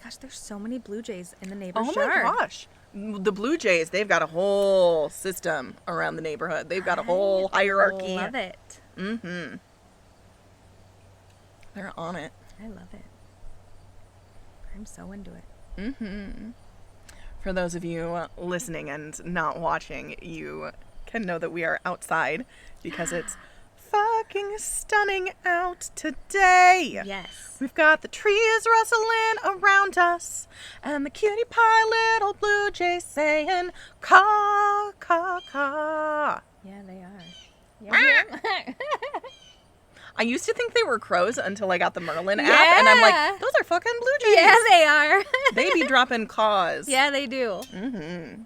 gosh, there's so many blue jays in the neighbor's Oh yard. my gosh. The Blue Jays, they've got a whole system around the neighborhood. They've got a whole hierarchy. I love it. Mm-hmm. They're on it. I love it. I'm so into it. Mm-hmm. For those of you listening and not watching, you can know that we are outside because it's fucking stunning out today. Yes. We've got the trees rustling around us and the cutie pie little blue jay saying caw, caw, caw. Yeah, they are. Yeah. I used to think they were crows until I got the Merlin app, and I'm like, those are fucking blue jays. Yeah, they are. They be dropping caws. Yeah, they do. Mm-hmm.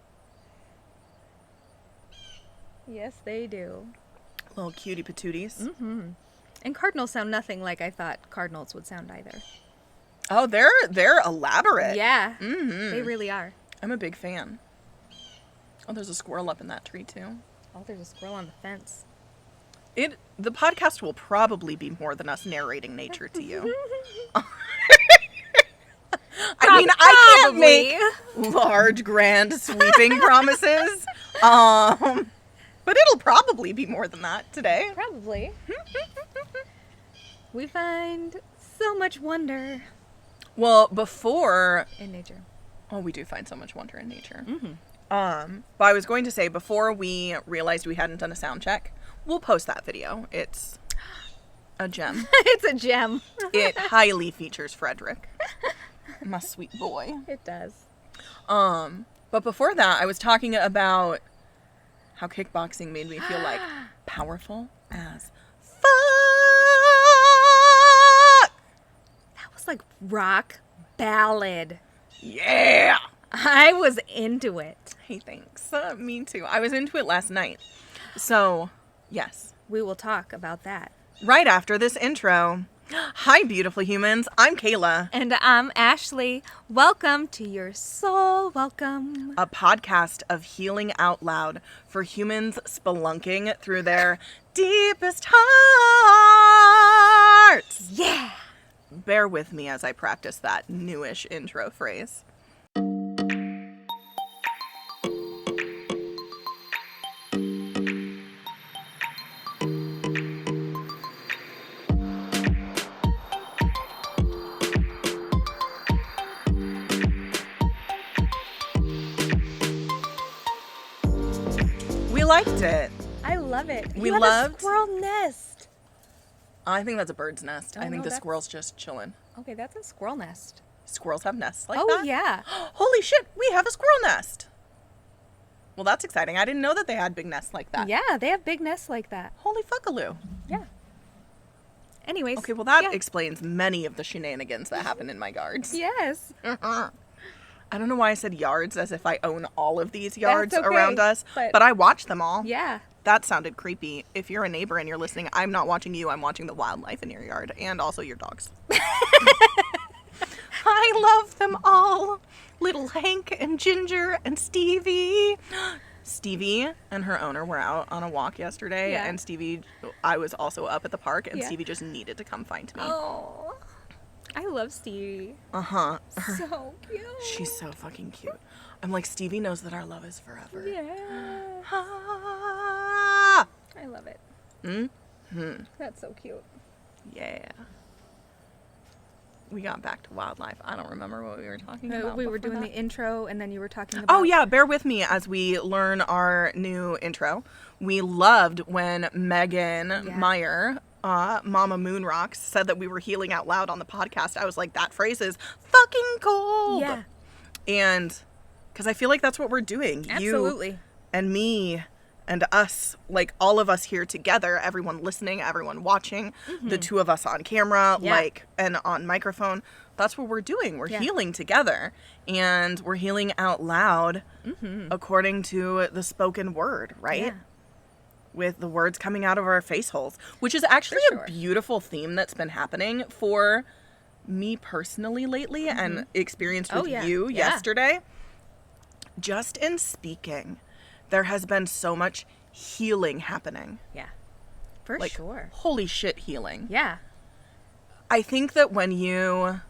Yes, they do. Little cutie patooties. Mm-hmm. And cardinals sound nothing like I thought cardinals would sound either. Oh, they're elaborate. Yeah, Mm-hmm. they really are. I'm a big fan. Oh, there's a squirrel up in that tree, too. Oh, there's a squirrel on the fence. The podcast will probably be more than us narrating nature to you. I mean, I can't make large, grand, sweeping promises. But it'll probably be more than that today. Probably. We find so much wonder Well, before... in nature. Oh, we do find so much wonder in nature. Mm-hmm. But I was going to say, before we realized we hadn't done a sound check, we'll post that video. It's a gem. It's a gem. It highly features Frederick. My sweet boy. It does. But before that, I was talking about how kickboxing made me feel like powerful as fuck. That was like rock ballad. Yeah. I was into it. Hey, thanks. Me too. I was into it last night. So, yes. We will talk about that. Right after this intro. Hi, beautiful humans. I'm Kayla. And I'm Ashley. Welcome to Your Soul Welcome. A podcast of healing out loud for humans spelunking through their deepest hearts. Yeah. Bear with me as I practice that newish intro phrase. We liked it. I love it. We You have loved- a squirrel nest. I think that's a bird's nest. Oh, I think no, the that's- squirrel's just chilling. Okay, that's a squirrel nest. Squirrels have nests like Oh, that? yeah. Holy shit, we have a squirrel nest. Well, that's exciting. I didn't know that they had big nests like that. Yeah, they have big nests like that. Holy fuckaloo. Yeah. Anyways. Okay, well, that yeah. explains many of the shenanigans that happen in my yards. Yes. I don't know why I said yards as if I own all of these yards okay, around us, but- but I watch them all. Yeah. That sounded creepy. If you're a neighbor and you're listening, I'm not watching you. I'm watching the wildlife in your yard and also your dogs. I love them all. Little Hank and Ginger and Stevie. Stevie and her owner were out on a walk yesterday, Yeah. and Stevie, I was also up at the park, and Yeah. Stevie just needed to come find me. Oh. I love Stevie. Uh-huh. So cute. She's so fucking cute. I'm like, Stevie knows that our love is forever. Yeah. Ah! I love it. Mm-hmm. That's so cute. Yeah. We got back to wildlife. I don't remember what we were talking about. We were before doing that. the intro, and then you were talking about... Oh, yeah. Bear with me as we learn our new intro. We loved when Megan Meyer, Mama Moonrocks, said that we were healing out loud on the podcast. I was like, that phrase is fucking gold. Yeah. And because I feel like that's what we're doing. Absolutely. You and me and us, like all of us here together, everyone listening, everyone watching, the two of us on camera, Yeah. like, and on microphone. That's what we're doing. We're healing together, and we're healing out loud according to the spoken word, right? Yeah. With the words coming out of our face holes, which is actually sure. a beautiful theme that's been happening for me personally lately and experienced with you yesterday. Just in speaking, there has been so much healing happening. Yeah. For Like, sure. holy shit healing. Yeah. I think that when you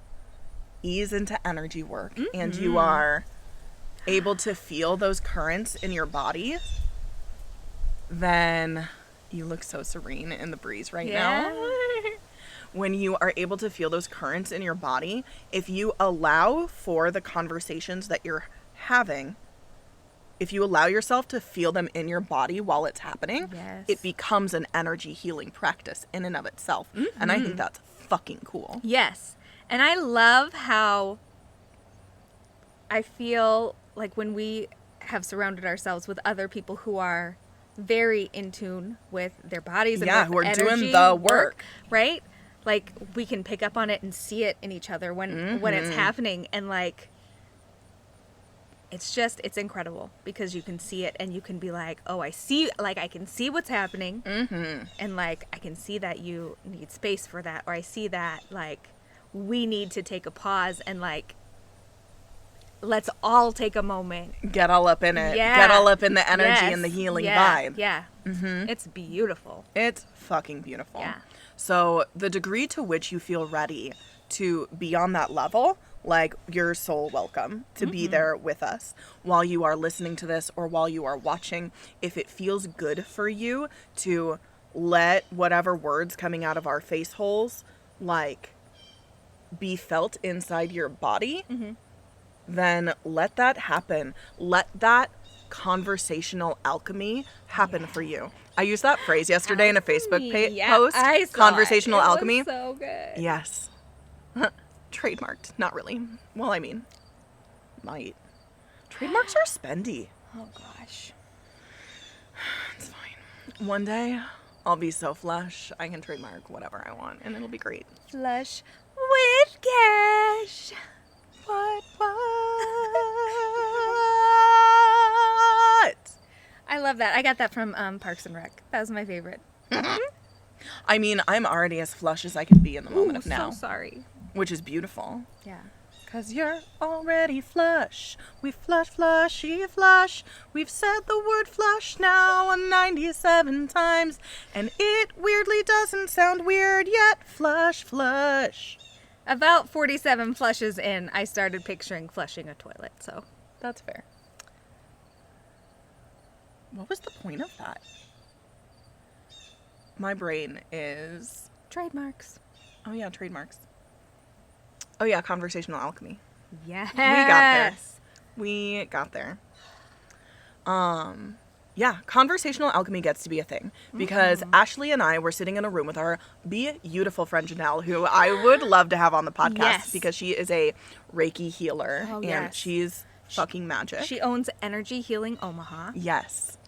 ease into energy work and you are able to feel those currents in your body, then you look so serene in the breeze right now. When you are able to feel those currents in your body, if you allow for the conversations that you're having, if you allow yourself to feel them in your body while it's happening, it becomes an energy healing practice in and of itself. And I think that's fucking cool. Yes. And I love how I feel like when we have surrounded ourselves with other people who are very in tune with their bodies and who are doing the work, right? Like we can pick up on it and see it in each other when it's happening, and like it's incredible because you can see it and you can be like, oh, I can see what's happening, and like I can see that you need space for that, or I see that like we need to take a pause and like let's all take a moment, get all up in it, get all up in the energy and the healing vibe. It's beautiful. It's fucking beautiful. Yeah. So the degree to which you feel ready to be on that level, like you're so welcome to be there with us while you are listening to this or while you are watching. If it feels good for you to let whatever words coming out of our face holes like be felt inside your body, then let that happen. Let that conversational alchemy happen for you. I used that phrase yesterday in a Facebook post. I saw conversational it. It alchemy. Was so good. Yes. Trademarked. Not really. Well, I mean, might. Trademarks are spendy. Oh gosh. It's fine. One day, I'll be so flush, I can trademark whatever I want, and it'll be great. Flush with cash. What? I love that. I got that from Parks and Rec. That was my favorite. I mean, I'm already as flush as I can be in the moment of now. So sorry. Which is beautiful. Yeah. 'Cause you're already flush. We flush, flushy, flush. We've said the word flush now 97 times. And it weirdly doesn't sound weird yet. Flush, flush. About 47 flushes in, I started picturing flushing a toilet, so. That's fair. What was the point of that? My brain is... Trademarks. Oh yeah, trademarks. Oh yeah, conversational alchemy. Yes. We got there. Yeah, conversational alchemy gets to be a thing because Ashley and I were sitting in a room with our beautiful friend Janelle, who I would love to have on the podcast because she is a Reiki healer and she's fucking magic. She owns Energy Healing Omaha. Yes.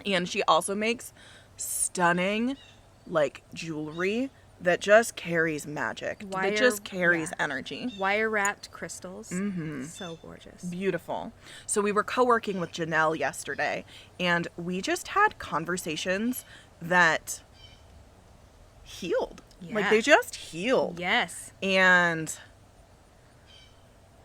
And she also makes stunning, like, jewelry that just carries magic. That just carries energy. Wire-wrapped crystals. So gorgeous. Beautiful. So we were co-working with Janelle yesterday, and we just had conversations that healed. Yeah. Like, they just healed. Yes. And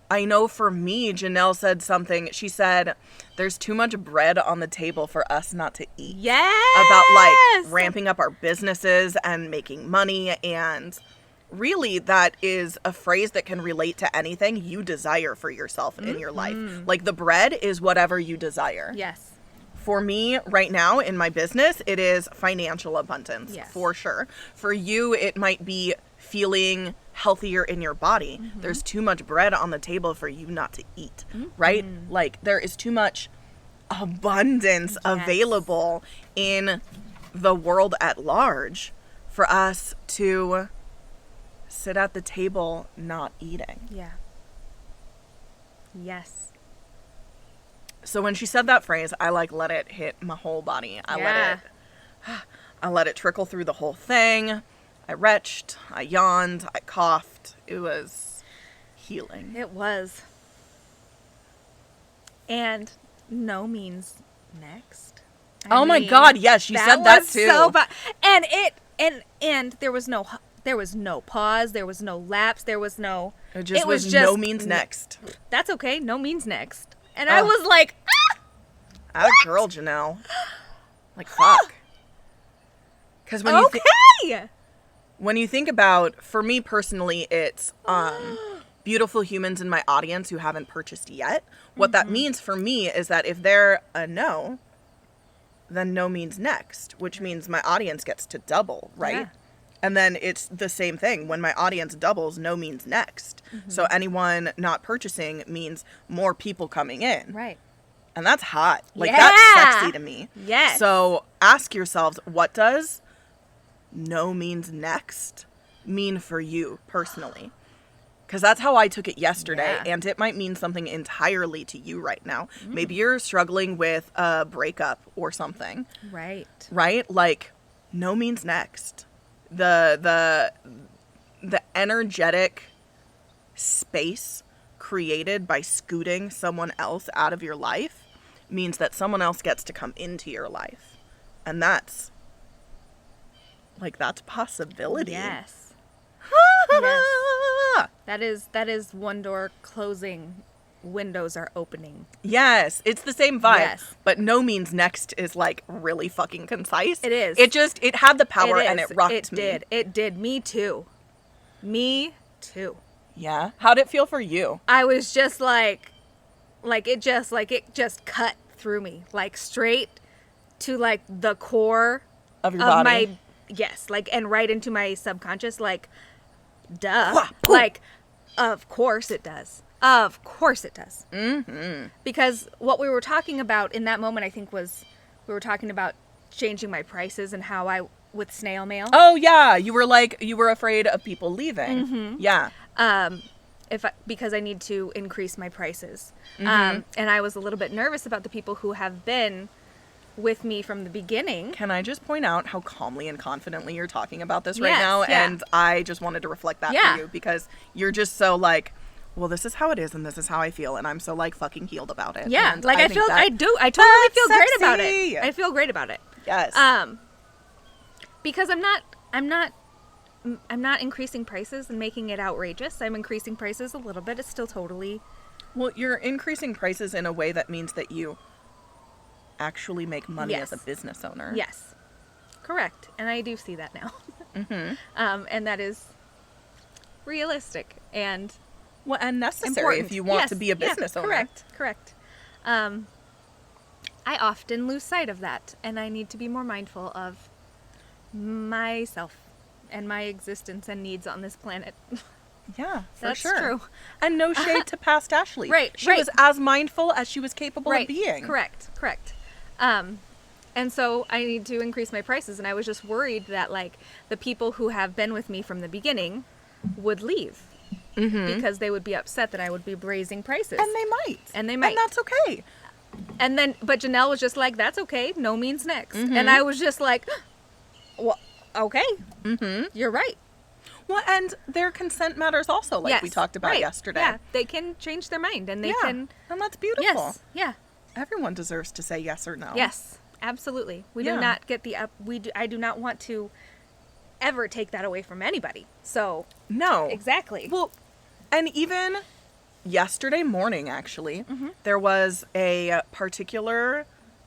I know for me, Janelle said something. She said, there's too much bread on the table for us not to eat. Yes! About, like, ramping up our businesses and making money. And really, that is a phrase that can relate to anything you desire for yourself in your life. Like, the bread is whatever you desire. Yes. For me, right now, in my business, it is financial abundance, for sure. For you, it might be feeling healthier in your body. There's too much bread on the table for you not to eat, right? Like, there is too much abundance available in the world at large for us to sit at the table not eating. Yeah. Yes. So when she said that phrase, I like let it hit my whole body. I let it trickle through the whole thing. I retched, I yawned, I coughed. It was healing. It was. And no means next. I mean, my God, yes, she said that too. So and there was no pause, there was no lapse, there was no. It was just no means next. That's okay. No means next. And I was like, Atta girl, Janelle. Like, fuck. Because when when you think about, for me personally, it's beautiful humans in my audience who haven't purchased yet. What that means for me is that if they're a no, then no means next, which means my audience gets to double, right? Yeah. And then it's the same thing. When my audience doubles, no means next. So anyone not purchasing means more people coming in. Right. And that's hot. Like, Yeah. that's sexy to me. Yes. So ask yourselves, what does no means next mean for you personally? Because that's how I took it yesterday. Yeah. And it might mean something entirely to you right now. Maybe you're struggling with a breakup or something. Right. Right? Like, no means next. The energetic space created by scooting someone else out of your life means that someone else gets to come into your life. And that's possibility. Yes. Yes. That is one door closing, windows are opening. Yes, it's the same vibe. Yes. But no means next is like really fucking concise. It is. It had the power and it rocked me. It did. Me too. Me too. Yeah. How'd it feel for you? I was just like it just cut through me, like straight to like the core Of your body? my, yes, like, and right into my subconscious, like, duh. Wah, pooh. Like, of course it does. Of course it does. Mm-hmm. Because what we were talking about in that moment, I think, was we were talking about changing my prices and how with snail mail. Oh, yeah. You were afraid of people leaving. Mm-hmm. Yeah. Because I need to increase my prices. Mm-hmm. And I was a little bit nervous about the people who have been with me from the beginning. Can I just point out how calmly and confidently you're talking about this right Yes, now? yeah. And I just wanted to reflect that Yeah. for you because you're just so like, well, this is how it is and this is how I feel. And I'm so like fucking healed about it. Yeah, And like I think feel, that- I totally feel That's great about sexy. it. I feel great about it. Yes. Because I'm not increasing prices and making it outrageous. I'm increasing prices a little bit. It's still totally. Well, you're increasing prices in a way that means that you actually make money Yes. as a business owner. Yes. Correct. And I do see that now. Mm-hmm. And that is realistic and Well, and necessary important. if you want Yes, to be a business owner. Correct. I often lose sight of that, and I need to be more mindful of myself and my existence and needs on this planet. Yeah, for That's sure. true. And no shade to past Ashley. Right, She right. was as mindful as she was capable Right. of being. Correct. And so I need to increase my prices, and I was just worried that like the people who have been with me from the beginning would leave because they would be upset that I would be raising prices. And they might. And they might. And that's okay. And then, but Janelle was just like, "That's okay. No means next." And I was just like, "Well, okay, you're right." Well, and their consent matters also, like we Yes, taled about right. yesterday. Yeah, they can change their mind, and they can. And that's beautiful. Yes. Yeah. Everyone deserves to say yes or no. Yes. Absolutely. We Yeah. do not get the I do not want to ever take that away from anybody. So No. exactly. Well, and even yesterday morning, actually, Mm-hmm. there was a particular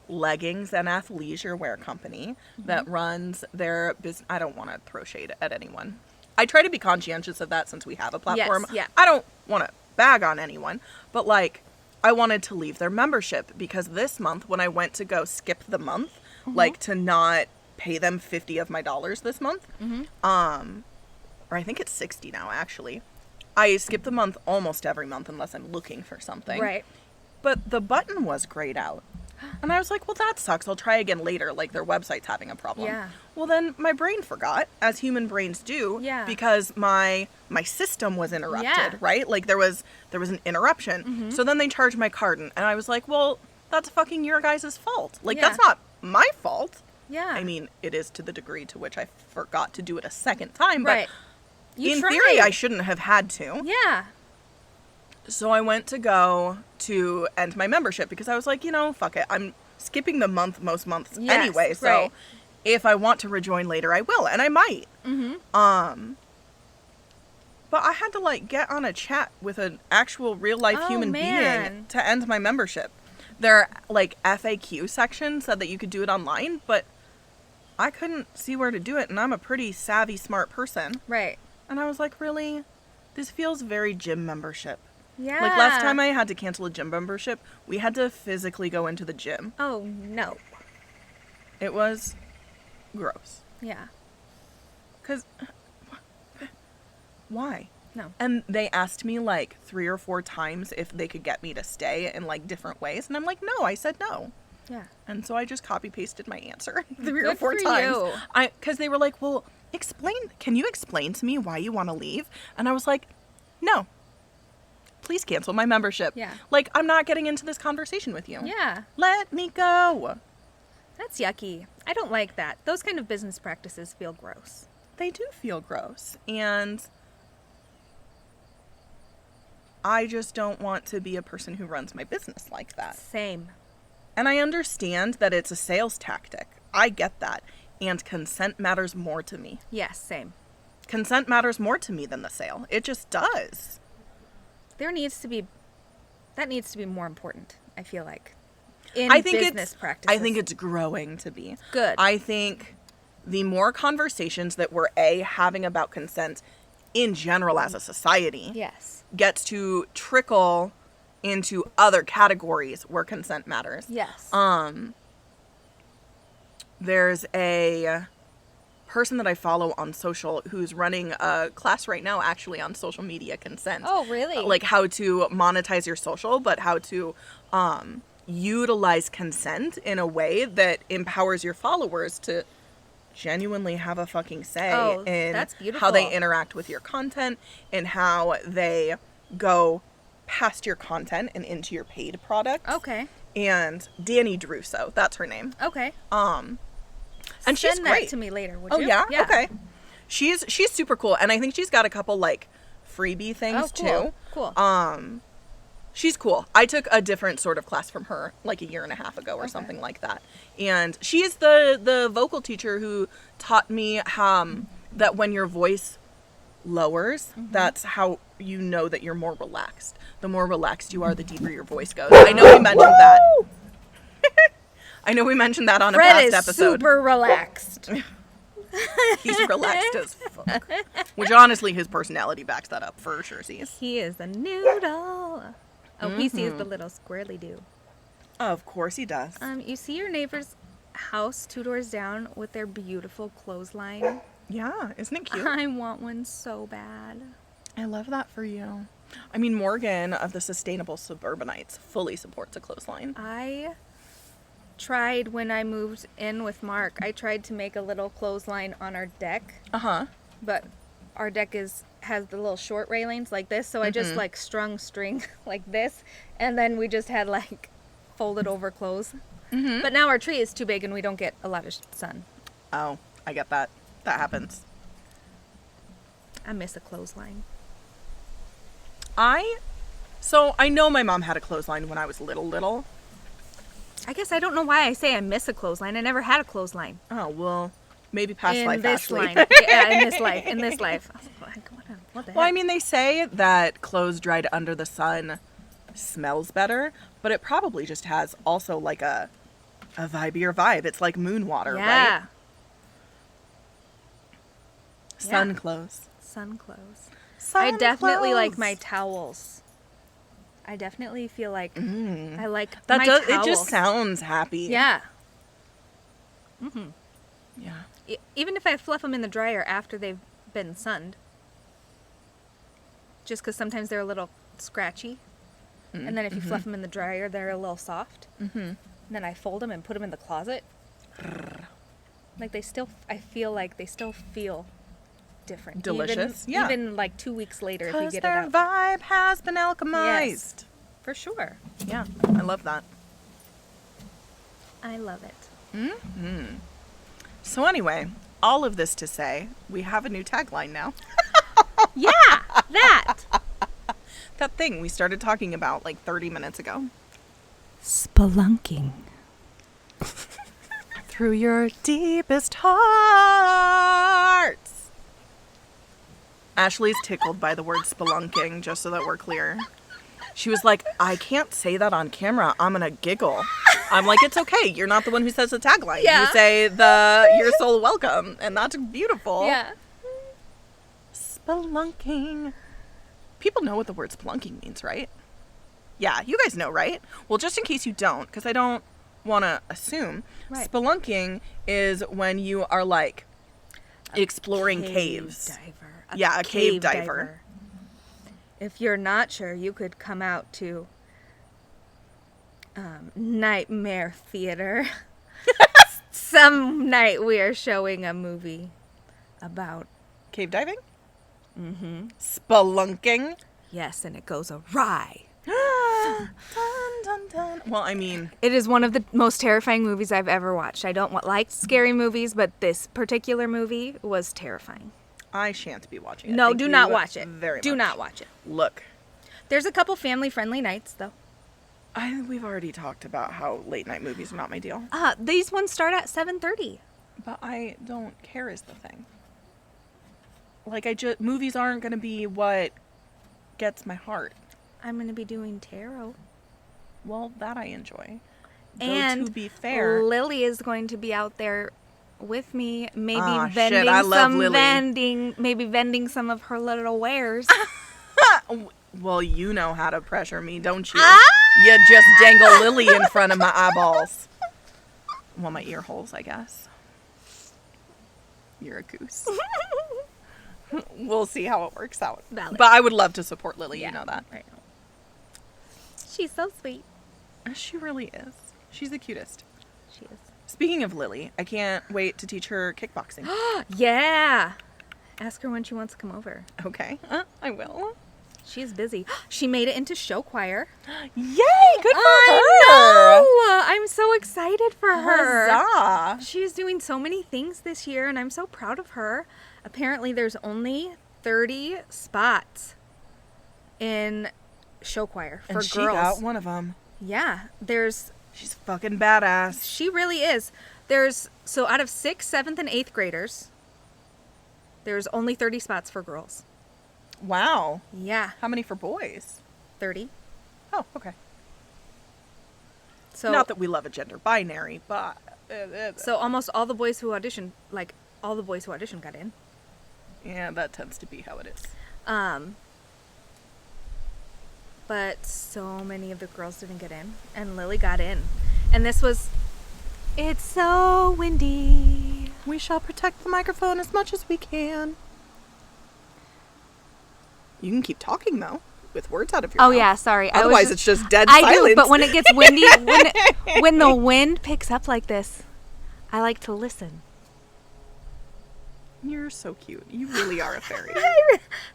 leggings and athleisure wear company that runs their business. I don't want to throw shade at anyone. I try to be conscientious of that since we have a platform. yeah. I don't want to bag on anyone, but like, I wanted to leave their membership because this month when I went to go skip the month, like to not pay them $50 of my dollars this month, or I think it's 60 now actually. I skip the month almost every month unless I'm looking for something. Right. But the button was grayed out. And I was like, well, that sucks. I'll try again later. Like, their website's having a problem. Yeah. Well, then my brain forgot, as human brains do. Yeah. Because my system was interrupted, Yeah. right? Like, there was an interruption. So then they charged my card. And I was like, well, that's fucking your guys' fault. Like, Yeah. that's not my fault. Yeah. I mean, it is to the degree to which I forgot to do it a second time. But right. You in tried. theory, I shouldn't have had to. Yeah. So I went to go to end my membership because I was like, fuck it. I'm skipping the month most months Yes, anyway. So right. if I want to rejoin later, I will. And I might. But I had to like get on a chat with an actual real life Oh, human being man. to end my membership. Their like FAQ section said that you could do it online, but I couldn't see where to do it. And I'm a pretty savvy, smart person. Right. And I was like, really? This feels very gym membership. Yeah. Like, last time I had to cancel a gym membership, we had to physically go into the gym. Oh, no. It was gross. Yeah. Because, why? No. And they asked me, like, 3 or 4 times if they could get me to stay in, like, different ways. And I'm like, no, I said no. Yeah. And so I just copy-pasted my answer 3 or Good 4 for times. you. Because they were like, well, can you explain to me why you want to leave? And I was like, no. Please cancel my membership. Yeah. Like, I'm not getting into this conversation with you. Yeah. Let me go. That's yucky. I don't like that. Those kind of business practices feel gross. They do feel gross. And I just don't want to be a person who runs my business like that. Same. And I understand that it's a sales tactic. I get that. And consent matters more to me. Yes, same. Consent matters more to me than the sale. It just does. That needs to be more important, I feel like. Business practices. I think it's growing to be. Good. I think the more conversations that we're having about consent in general as a society Yes. gets to trickle into other categories where consent matters. Yes. There's a person that I follow on social who's running a class right now actually on social media consent. Oh, really? Like how to monetize your social, but how to utilize consent in a way that empowers your followers to genuinely have a fucking say in that's beautiful. how they interact with your content and how they go past your content and into your paid product. Okay. And Danny Druso, that's her name. Okay. And she's Send great. that to me later, would Oh you? yeah? Okay. She's super cool, and I think she's got a couple like freebie things too. Cool. She's cool. I took a different sort of class from her like a year and a half ago or something like that. And she's the vocal teacher who taught me that when your voice lowers, that's how you know that you're more relaxed. The more relaxed you are, the deeper your voice goes. I know we mentioned that. I know we mentioned that on a past episode. Super relaxed. He's relaxed as fuck. Which honestly, his personality backs that up for sure. He is a noodle. Oh, he sees the little squirrely do. Of course he does. You see your neighbor's house 2 doors down with their beautiful clothesline? Yeah, isn't it cute? I want one so bad. I love that for you. I mean, Morgan of the Sustainable Suburbanites fully supports a clothesline. I tried when I moved in with Mark. I tried to make a little clothesline on our deck. Uh-huh. But our deck has the little short railings like this, so I just like strung string like this, and then we just had like folded over clothes. But now our tree is too big and we don't get a lot of sun. Oh, I get that. That happens. I miss a clothesline. So I know my mom had a clothesline when I was little. I guess I don't know why I say I miss a clothesline. I never had a clothesline. Oh, well, maybe past life, In this Ashley. line. Yeah, in this life. In this life. I was like, what the heck? Well, I mean, they say that clothes dried under the sun smells better, but it probably just has also like a vibier vibe. It's like moon water, yeah. right? Sun clothes. Sun clothes. Sun I definitely like clothes. my towels. I definitely feel like I like That my does. towels. It just sounds happy. Yeah. Yeah. Even if I fluff them in the dryer after they've been sunned. Just because sometimes they're a little scratchy. And then if you fluff them in the dryer, they're a little soft. And then I fold them and put them in the closet. Like I feel like they still feel different. Delicious. Even like 2 weeks later if you Because get their it out. vibe has been alchemized. Yes, for sure. Yeah, I love that. I love it. So anyway, all of this to say, we have a new tagline now. Yeah, that. That thing we started talking about like 30 minutes ago. Spelunking. Through your deepest hearts. Ashley's tickled by the word spelunking, just so that we're clear. She was like, I can't say that on camera. I'm going to giggle. I'm like, it's okay. You're not the one who says the tagline. Yeah. You say you're so welcome. And that's beautiful. Yeah. Spelunking. People know what the word spelunking means, right? Yeah, you guys know, right? Well, just in case you don't, because I don't want to assume, Right. spelunking is when you are like exploring caves. Diver. A cave diver. If you're not sure, you could come out to Nightmare Theater. Some night we are showing a movie about Cave diving? Mm-hmm. Spelunking? yes, and it goes awry. Dun, dun, dun. Well, I mean, It is one of the most terrifying movies I've ever watched. I don't like scary movies, but this particular movie was terrifying. I shan't be watching it. No, Thank do you not watch it. Very Do much. not watch it. Look, There's a couple family-friendly nights, though. we've already talked about how late night movies are not my deal. These ones start at 7:30. But I don't care is the thing. Like, movies aren't going to be what gets my heart. I'm going to be doing tarot. Well, that I enjoy. Though, And to be fair, Lily is going to be out there with me, maybe Ah, vending shit, I love some Lily. vending some of her little wares. well, you know how to pressure me, don't you? Ah! You just dangle Lily in front of my eyeballs. Well, my ear holes, I guess. You're a goose. We'll see how it works out. Valid. But I would love to support Lily, you know that. I know. She's so sweet. She really is. She's the cutest. She is. Speaking of Lily, I can't wait to teach her kickboxing. Yeah. Ask her when she wants to come over. Okay, I will. She's busy. She made it into show choir. Yay! Good for I know. I'm so excited for her. Huzzah! She's doing so many things this year, and I'm so proud of her. Apparently, there's only 30 spots in show choir for And girls. she got one of them. Yeah, She's fucking badass. she really is. So out of 6th, 7th, and 8th graders, there's only 30 spots for girls. Wow. Yeah, How many for boys? 30. Oh, okay. So Not that we love a gender binary, but... so almost all the boys who auditioned, got in. yeah, that tends to be how it is. But so many of the girls didn't get in, and Lily got in. And it's so windy. We shall protect the microphone as much as we can. You can keep talking, though, with words out of your mouth. Oh yeah, sorry. Otherwise, it's just dead I silence. do, but when it gets windy, when the wind picks up like this, I like to listen. You're so cute. You really are a fairy.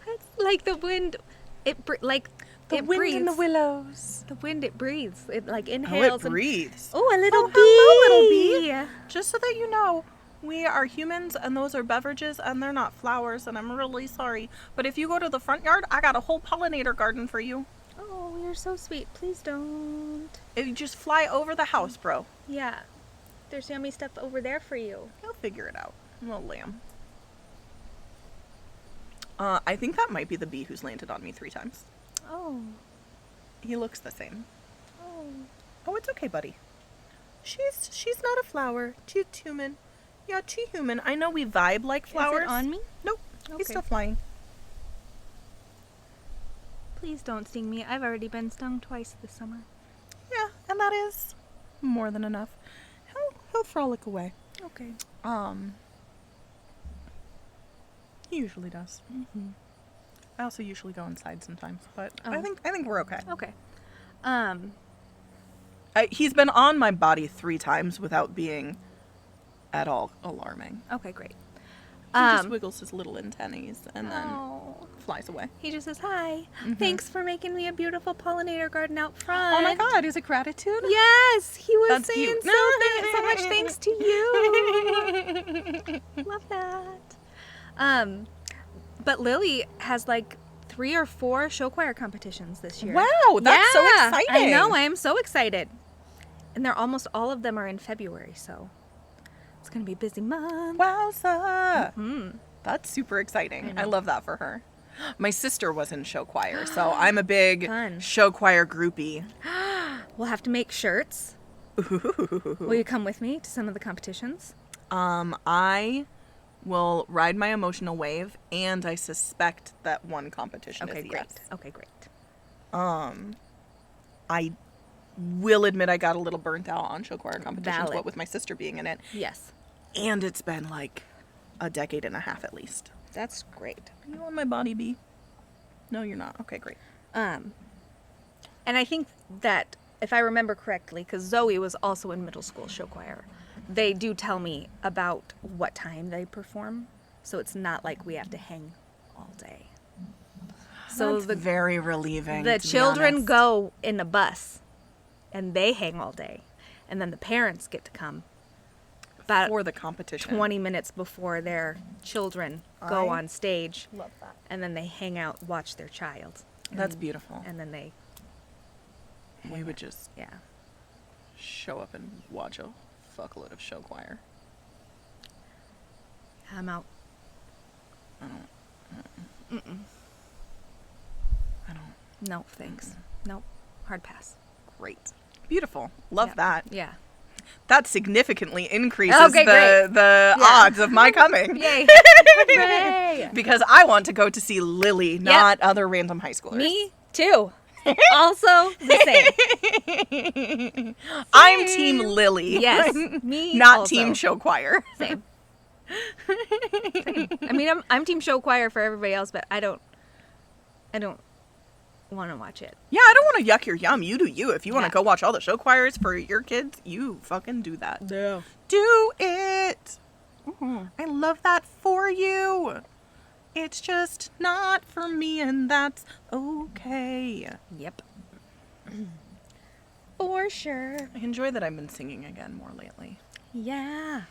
It's like the wind, it wind breathes. in the willows. The wind, it breathes. It like Oh, inhales. it breathes. Oh, a little bee. Hello, little bee. Just so that you know, we are humans, and those are beverages, and they're not flowers, and I'm really sorry. But if you go to the front yard, I got a whole pollinator garden for you. Oh, you're so sweet. Please don't. If you just fly over the house, bro. Yeah. There's yummy stuff over there for you. He'll figure it out. Little lamb. I think that might be the bee who's landed on me 3 times. Oh. He looks the same. Oh. Oh, it's okay, buddy. She's not a flower. She's human. Yeah, she's human. I know we vibe like flowers. Is it on me? Nope. Okay. He's still flying. Please don't sting me. I've already been stung twice this summer. Yeah, and that is more than enough. He'll frolic away. Okay. He usually does. Mm-hmm. I also usually go inside sometimes, but Oh. I think we're okay. Okay. He's been on my body 3 times without being at all alarming. Okay, great. He just wiggles his little antennaes and then Oh. flies away. He just says, hi. Mhm. Thanks for making me a beautiful pollinator garden out front. Oh my God, is it gratitude? Yes, he was That's saying cute. so much thanks to you. Love that. But Lily has like 3 or 4 show choir competitions this year. Wow, that's so Yeah, exciting. I know, I am so excited. And they're almost all of them are in February, so it's gonna be a busy month. Wowza. Mm. That's super exciting. I I know. love that for her. My sister was in show choir, so I'm a big Fun. show choir groupie. We'll have to make shirts. Will you come with me to some of the competitions? I will ride my emotional wave, and I suspect that one competition is great. yes. Okay, great. I will admit I got a little burnt out on show choir competitions, Valid. what with my sister being in it. Yes. And it's been like a decade and a half at least. That's great. Are you on my body, B? No, you're not. Okay, great. And I think that if I remember correctly, because Zoe was also in middle school show choir, they do tell me about what time they perform, so it's not like we have to hang all day. So That's very relieving. The to be children honest. go in a bus, and they hang all day, and then the parents get to come about for the competition. 20 minutes before their children go I on stage. Love that. And then they hang out, watch their child. That's beautiful. And then they We would just yeah. show up and watch a fuckload of show choir. I'm out. I don't. No, thanks. Nope. Hard pass. Great. Beautiful. Love Yep. that. Yeah. That significantly increases Okay, great. the Yeah. odds of my coming. Yay. Hooray. Because I want to go to see Lily, not other random high schoolers. Me too. Also the same. I'm Team Lily. Yes. Me Not also. Team Show Choir. Same. Same. I mean, I'm team show choir for everybody else, but I don't want to watch it. Yeah, I don't want to yuck your yum. You do you. If you want to Yeah. go watch all the show choirs for your kids, you fucking do that. Yeah. Do it. I love that for you. It's just not for me, and that's okay. Yep. For sure. I enjoy that I've been singing again more lately. Yeah.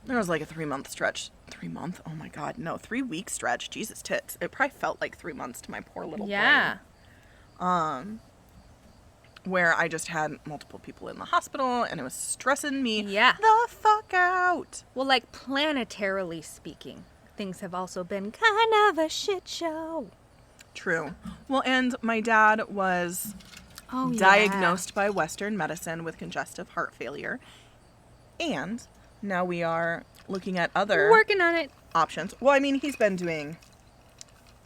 There was like a 3-month stretch. 3 month? Oh my god, no. 3-week stretch. Jesus tits. It probably felt like 3 months to my poor little Yeah. brain. Where I just had multiple people in the hospital, and it was stressing me the fuck out. Well, like planetarily speaking, things have also been kind of a shit show. True. Well, and my dad was diagnosed by Western medicine with congestive heart failure. And now we are looking at other Working on it. options. Well, I mean, he's been doing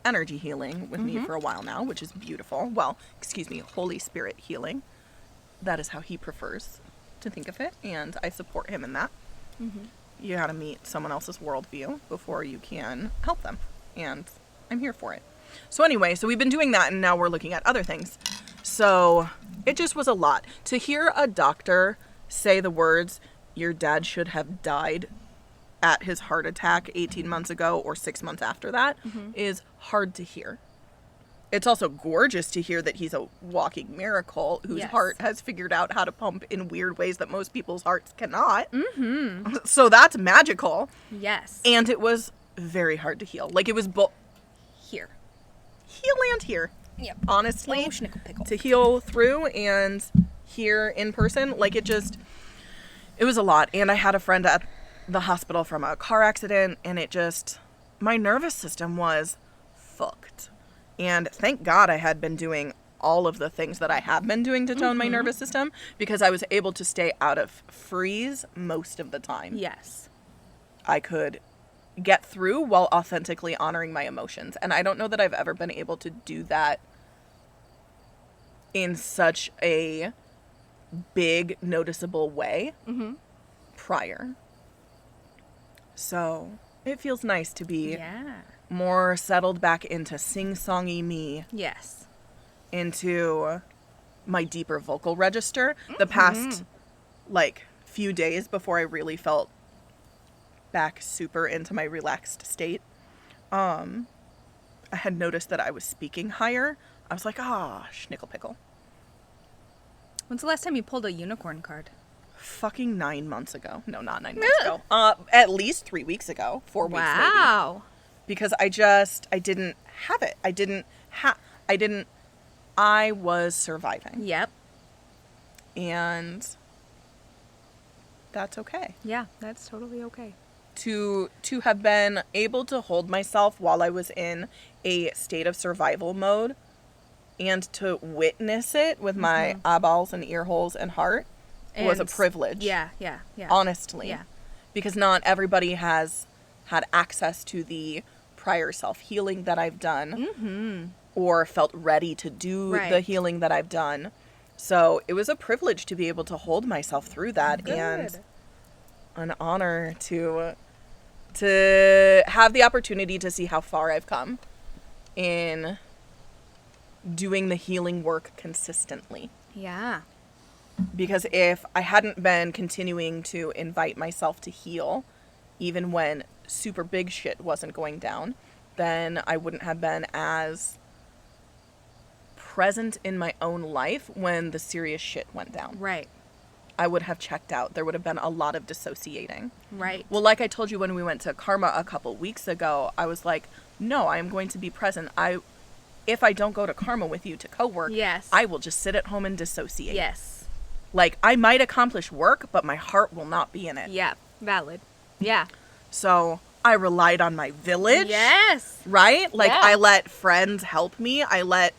energy healing with me for a while now, which is beautiful. Well, excuse me, Holy Spirit healing. That is how he prefers to think of it, and I support him in that. You gotta meet someone else's worldview before you can help them, and I'm here for it. So anyway, so we've been doing that, and now we're looking at other things. So it just was a lot. To hear a doctor say the words, "Your dad should have died at his heart attack 18 months ago or 6 months after that," is hard to hear. It's also gorgeous to hear that he's a walking miracle whose heart has figured out how to pump in weird ways that most people's hearts cannot. So that's magical. Yes. And it was very hard to heal. Like, it was Here. heal and here. Yep. Honestly, Oh, schnickle pickle. to heal through and here in person, like, it was a lot. And I had a friend at the hospital from a car accident, and my nervous system was fucked. And thank God I had been doing all of the things that I have been doing to tone my nervous system, because I was able to stay out of freeze most of the time. Yes. I could get through while authentically honoring my emotions. And I don't know that I've ever been able to do that in such a big, noticeable way prior. So it feels nice to be more settled back into sing-songy me. Yes. Into my deeper vocal register. The past, few days before I really felt back super into my relaxed state, I had noticed that I was speaking higher. I was like, schnickle pickle. When's the last time you pulled a unicorn card? Fucking 9 months ago. No, not 9 months ago. At least 3 weeks ago. 4 weeks maybe. Wow. Because I didn't have it. I was surviving. Yep. And that's okay. Yeah, that's totally okay. To have been able to hold myself while I was in a state of survival mode, and to witness it with my eyeballs and ear holes and heart was a privilege. Yeah. Honestly. Yeah. Because not everybody has had access to the prior self-healing that I've done or felt ready to do the healing that I've done. So it was a privilege to be able to hold myself through that and an honor to have the opportunity to see how far I've come in doing the healing work consistently. Yeah. Because if I hadn't been continuing to invite myself to heal, even when super big shit wasn't going down, then I wouldn't have been as present in my own life when the serious shit went down. Right. I would have checked out. There would have been a lot of dissociating. Right. Well, like I told you when we went to Karma a couple weeks ago, I was like, no, I am going to be present. If I don't go to Karma with you to co-work, I will just sit at home and dissociate. Yes. Like, I might accomplish work, but my heart will not be in it. Yeah. Valid. Yeah. So I relied on my village. Yes. Right? Like, I let friends help me. I let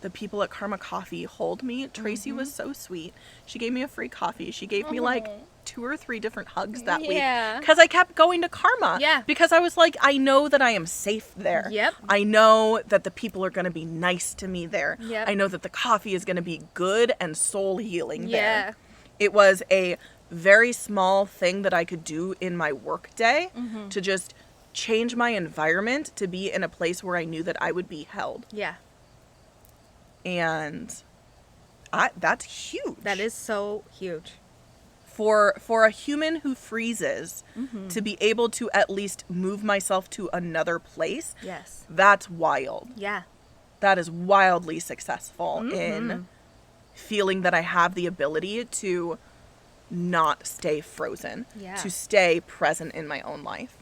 the people at Karma Coffee hold me. Tracy was so sweet. She gave me a free coffee. She gave me like 2 or 3 different hugs that week. Because I kept going to Karma. Yeah. Because I was like, I know that I am safe there. Yep. I know that the people are going to be nice to me there. Yep. I know that the coffee is going to be good and soul healing there. Yeah. It was a very small thing that I could do in my work day to just change my environment to be in a place where I knew that I would be held. Yeah. And that's huge. That is so huge. For a human who freezes to be able to at least move myself to another place. Yes. That's wild. Yeah. That is wildly successful in feeling that I have the ability to not stay frozen, to stay present in my own life.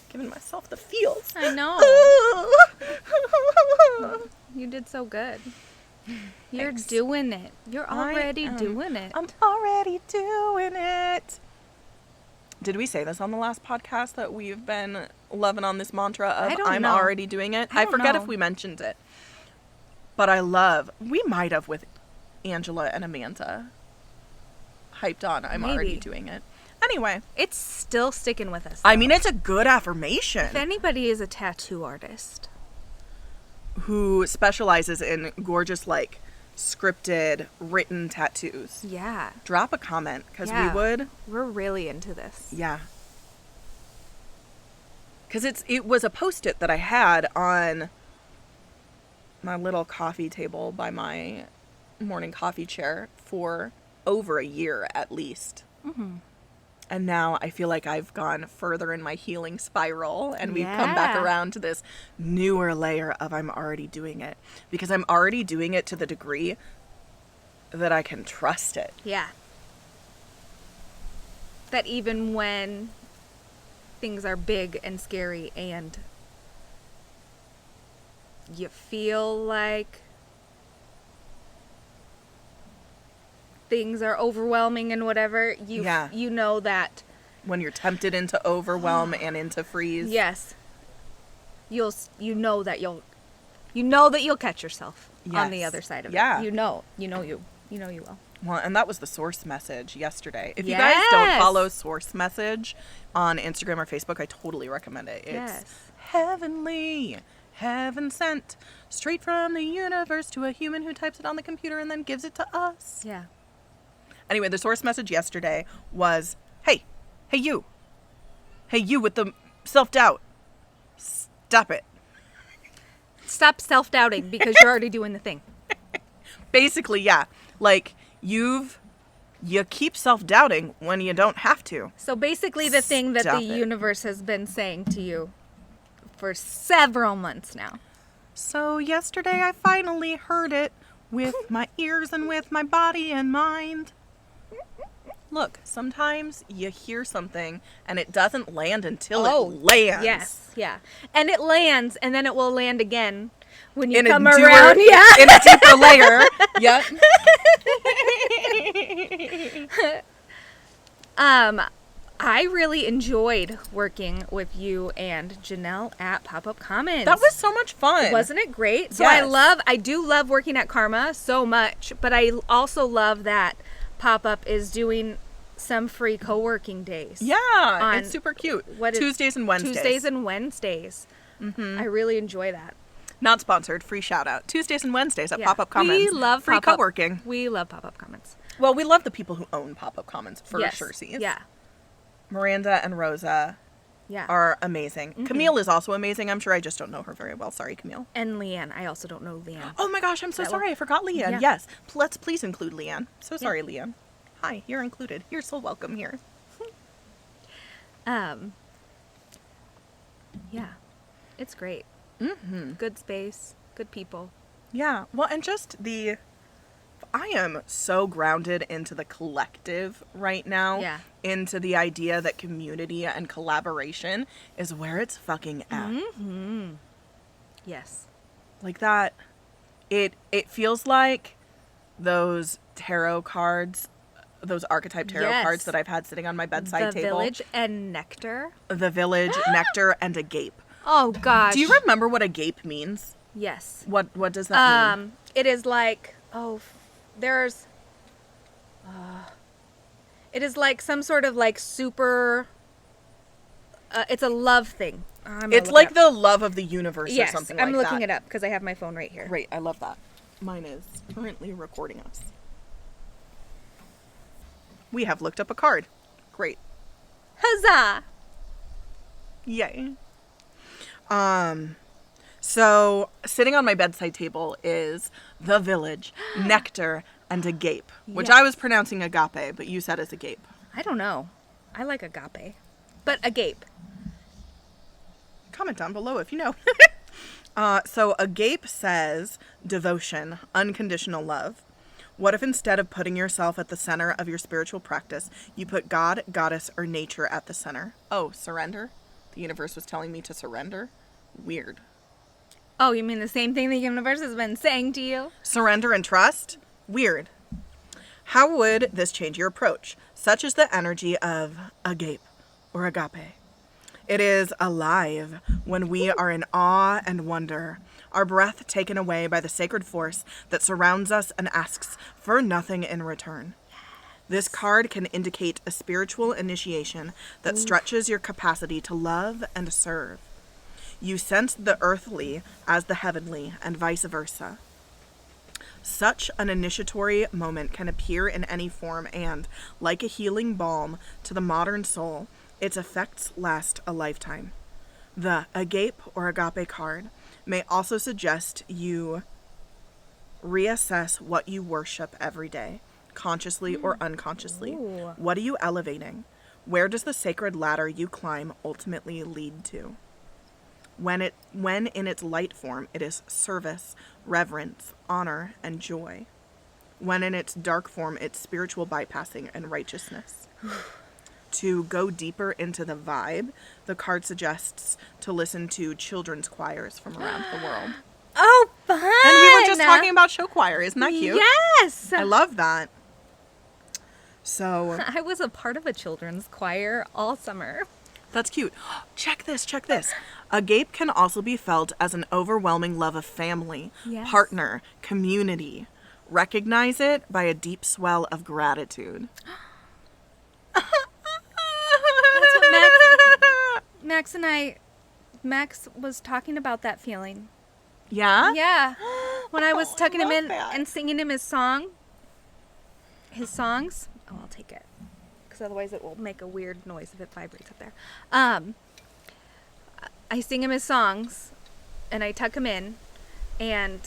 Giving myself the feels. I know. You did so good. You're doing it. You're already doing it. I'm already doing it. Did we say this on the last podcast that we've been loving on this mantra of I'm already doing it? I forget if we mentioned it. But we might have with Angela and Amanda hyped on I'm already doing it. Anyway. It's still sticking with us, though. I mean, it's a good affirmation. If anybody is a tattoo artist who specializes in gorgeous, like, scripted, written tattoos. Yeah. Drop a comment, because we would. We're really into this. Yeah. Because it was a Post-it that I had on my little coffee table by my morning coffee chair for over a year at least. And now I feel like I've gone further in my healing spiral and we've come back around to this newer layer of I'm already doing it. Because I'm already doing it to the degree that I can trust it. Yeah. That even when things are big and scary and you feel like things are overwhelming and whatever, you know that when you're tempted into overwhelm and into freeze. Yes. You know that you'll catch yourself on the other side of it. You know you will. Well, and that was the source message yesterday. If you guys don't follow source message on Instagram or Facebook, I totally recommend it. It's heavenly, heaven sent, straight from the universe to a human who types it on the computer and then gives it to us. Yeah. Anyway, the source message yesterday was, hey you with the self-doubt, stop it. Stop self-doubting because you're already doing the thing. Basically, yeah. Like, you keep self-doubting when you don't have to. So basically the thing that the universe has been saying to you for several months now. So yesterday I finally heard it with my ears and with my body and mind. Look, sometimes you hear something and it doesn't land until it lands. Yes, yeah. And it lands and then it will land again when you in come around. In a deeper layer. Yep. I really enjoyed working with you and Janelle at Pop-Up Commons. That was so much fun. Wasn't it great? So yes. I do love working at Karma so much, but I also love that Pop-Up is doing some free co-working days. Yeah, it's super cute. Tuesdays and Wednesdays. Tuesdays and Wednesdays. Mm-hmm. I really enjoy that. Not sponsored, free shout out. Tuesdays and Wednesdays at Pop-Up Commons. We love free co-working. We love Pop-Up Commons. Well, we love the people who own Pop-Up Commons for sure. Yeah. Miranda and Rosa are amazing. Mm-hmm. Camille is also amazing. I'm sure I just don't know her very well. Sorry, Camille. And Leanne. I also don't know Leanne. Oh my gosh, I'm so sorry. I forgot Leanne. Yeah. Yes. Let's please include Leanne. So sorry, Leanne. Hi, you're included. You're so welcome here. Yeah. It's great. Mm-hmm. Good space. Good people. Yeah. Well, and just I am so grounded into the collective right now. Yeah. Into the idea that community and collaboration is where it's fucking at. Mm-hmm. Yes. Like that. It feels like those tarot cards, those archetype tarot cards that I've had sitting on my bedside table. The Village and Nectar. The Village, Nectar, and Agape. Oh, gosh. Do you remember what agape means? Yes. What does that mean? It is like, it is like some sort of like super, it's a love thing. It's like the love of the universe or something like that. I'm looking it up because I have my phone right here. Great, I love that. Mine is currently recording us. We have looked up a card. Great. Huzzah! Yay. So sitting on my bedside table is The Village, Nectar, and Agape, which I was pronouncing agape, but you said it's agape. I don't know. I like agape, but agape. Comment down below if you know. So agape says devotion, unconditional love. What if instead of putting yourself at the center of your spiritual practice, you put God, goddess, or nature at the center? Oh, surrender? The universe was telling me to surrender? Weird. Oh, you mean the same thing the universe has been saying to you? Surrender and trust? Weird. How would this change your approach? Such is the energy of agape or agape. It is alive when we are in awe and wonder, our breath taken away by the sacred force that surrounds us and asks for nothing in return. This card can indicate a spiritual initiation that stretches your capacity to love and serve. You sense the earthly as the heavenly and vice versa. Such an initiatory moment can appear in any form and, like a healing balm to the modern soul, its effects last a lifetime. The agape or agape card may also suggest you reassess what you worship every day, consciously or unconsciously. Ooh. What are you elevating? Where does the sacred ladder you climb ultimately lead to? When in its light form, it is service, reverence, honor, and joy. When in its dark form, it's spiritual bypassing and righteousness. To go deeper into the vibe, the card suggests to listen to children's choirs from around the world. Oh, fun! And we were just talking about show choir. Isn't that cute? Yes! I love that. So I was a part of a children's choir all summer. that's cute. Check this. Agape can also be felt as an overwhelming love of family, partner, community. Recognize it by a deep swell of gratitude. That's what Max was talking about that feeling. Yeah? Yeah. When I was tucking him in that. and singing him his songs. Oh, I'll take it. Because otherwise it will make a weird noise if it vibrates up there. I sing him his songs and I tuck him in, and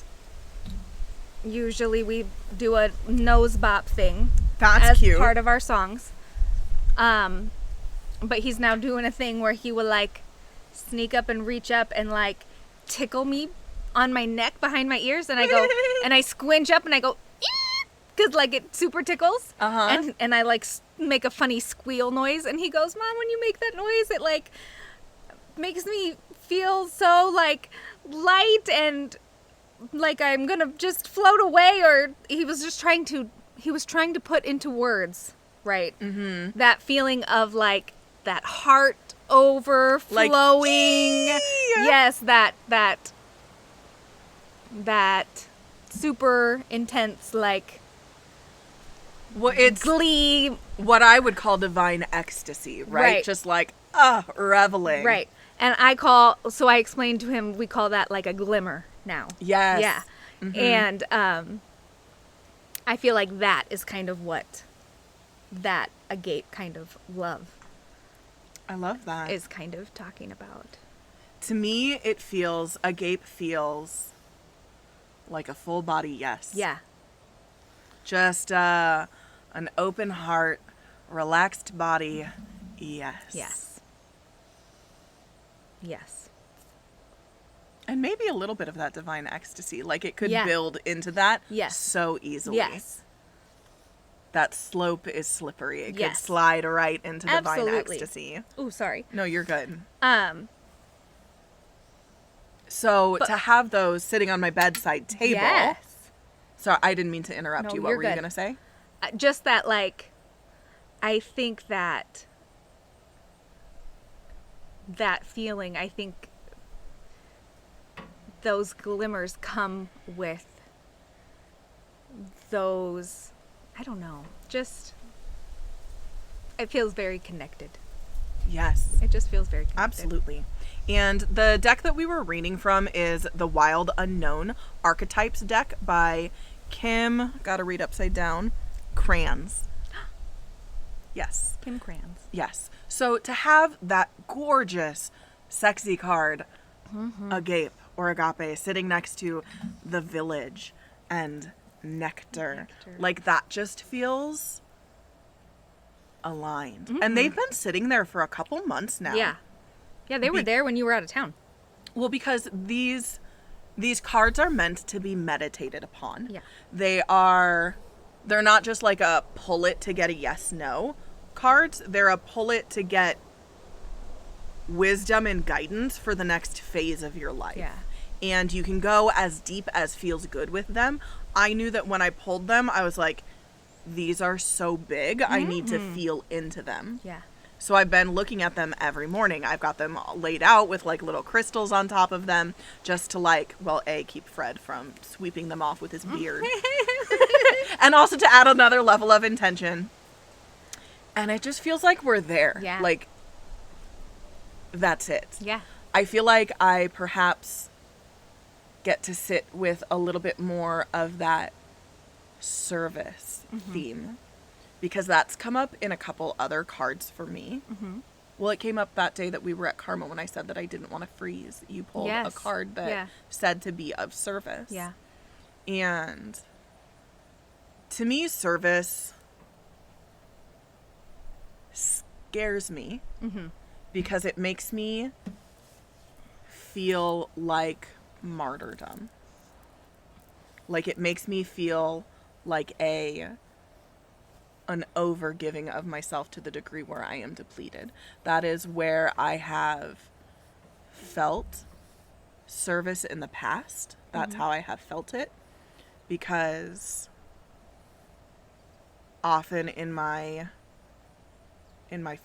usually we do a nose bop thing. That's as cute. part of our songs. But he's now doing a thing where he will like sneak up and reach up and like tickle me on my neck behind my ears, and I go and I squinch up and I go because like it super tickles. And I like make a funny squeal noise, and he goes, "Mom, when you make that noise, it like makes me feel so like light and like I'm gonna just float away." Or he was trying to put into words, right? Mm-hmm. That feeling of like that heart overflowing. Like, yes, that super intense, like Well, it's glee. what I would call divine ecstasy, right? Just like, reveling. Right. And I explained to him, we call that like a glimmer now. Yes. Yeah. Mm-hmm. And I feel like that is kind of what that agape kind of love I love that. is kind of talking about. To me, agape feels like a full body yes. Yeah. Just an open heart, relaxed body, yes. Yes. Yes. And maybe a little bit of that divine ecstasy. Like it could Yeah. build into that Yes. so easily. Yes. That slope is slippery. It Yes. could slide right into divine Absolutely. ecstasy. Oh, sorry. No, you're good. But- to have those sitting on my bedside table. Yes. Sorry, I didn't mean to interrupt No, you. What you're were you good. going to say? Just that, like, I think that feeling, I think those glimmers come with those, I don't know, just, it feels very connected. Yes. It just feels very connected. Absolutely. And the deck that we were reading from is the Wild Unknown Archetypes deck by Kim, gotta read upside down, Crans. Yes. Kim Crans. Yes. So to have that gorgeous, sexy card, agape or agape, sitting next to the village and nectar, like that just feels aligned. And they've been sitting there for a couple months now. Yeah. Yeah, they were there when you were out of town. Well, because these cards are meant to be meditated upon. Yeah. They're not just like a pull it to get a yes no cards. They're a pull it to get wisdom and guidance for the next phase of your life. Yeah. And you can go as deep as feels good with them. I knew that when I pulled them, I was like, these are so big. I need to feel into them. Yeah. So I've been looking at them every morning. I've got them laid out with like little crystals on top of them just to like, well, keep Fred from sweeping them off with his beard. And also to add another level of intention. And it just feels like we're there. Yeah. Like, that's it. Yeah. I feel like I perhaps get to sit with a little bit more of that service theme. Because that's come up in a couple other cards for me. Well, it came up that day that we were at Karma when I said that I didn't want to freeze. You pulled a card that said to be of service. Yeah. And to me, service scares me because it makes me feel like martyrdom. Like it makes me feel like an overgiving of myself to the degree where I am depleted. That is where I have felt service in the past. That's how I have felt it. Because often in my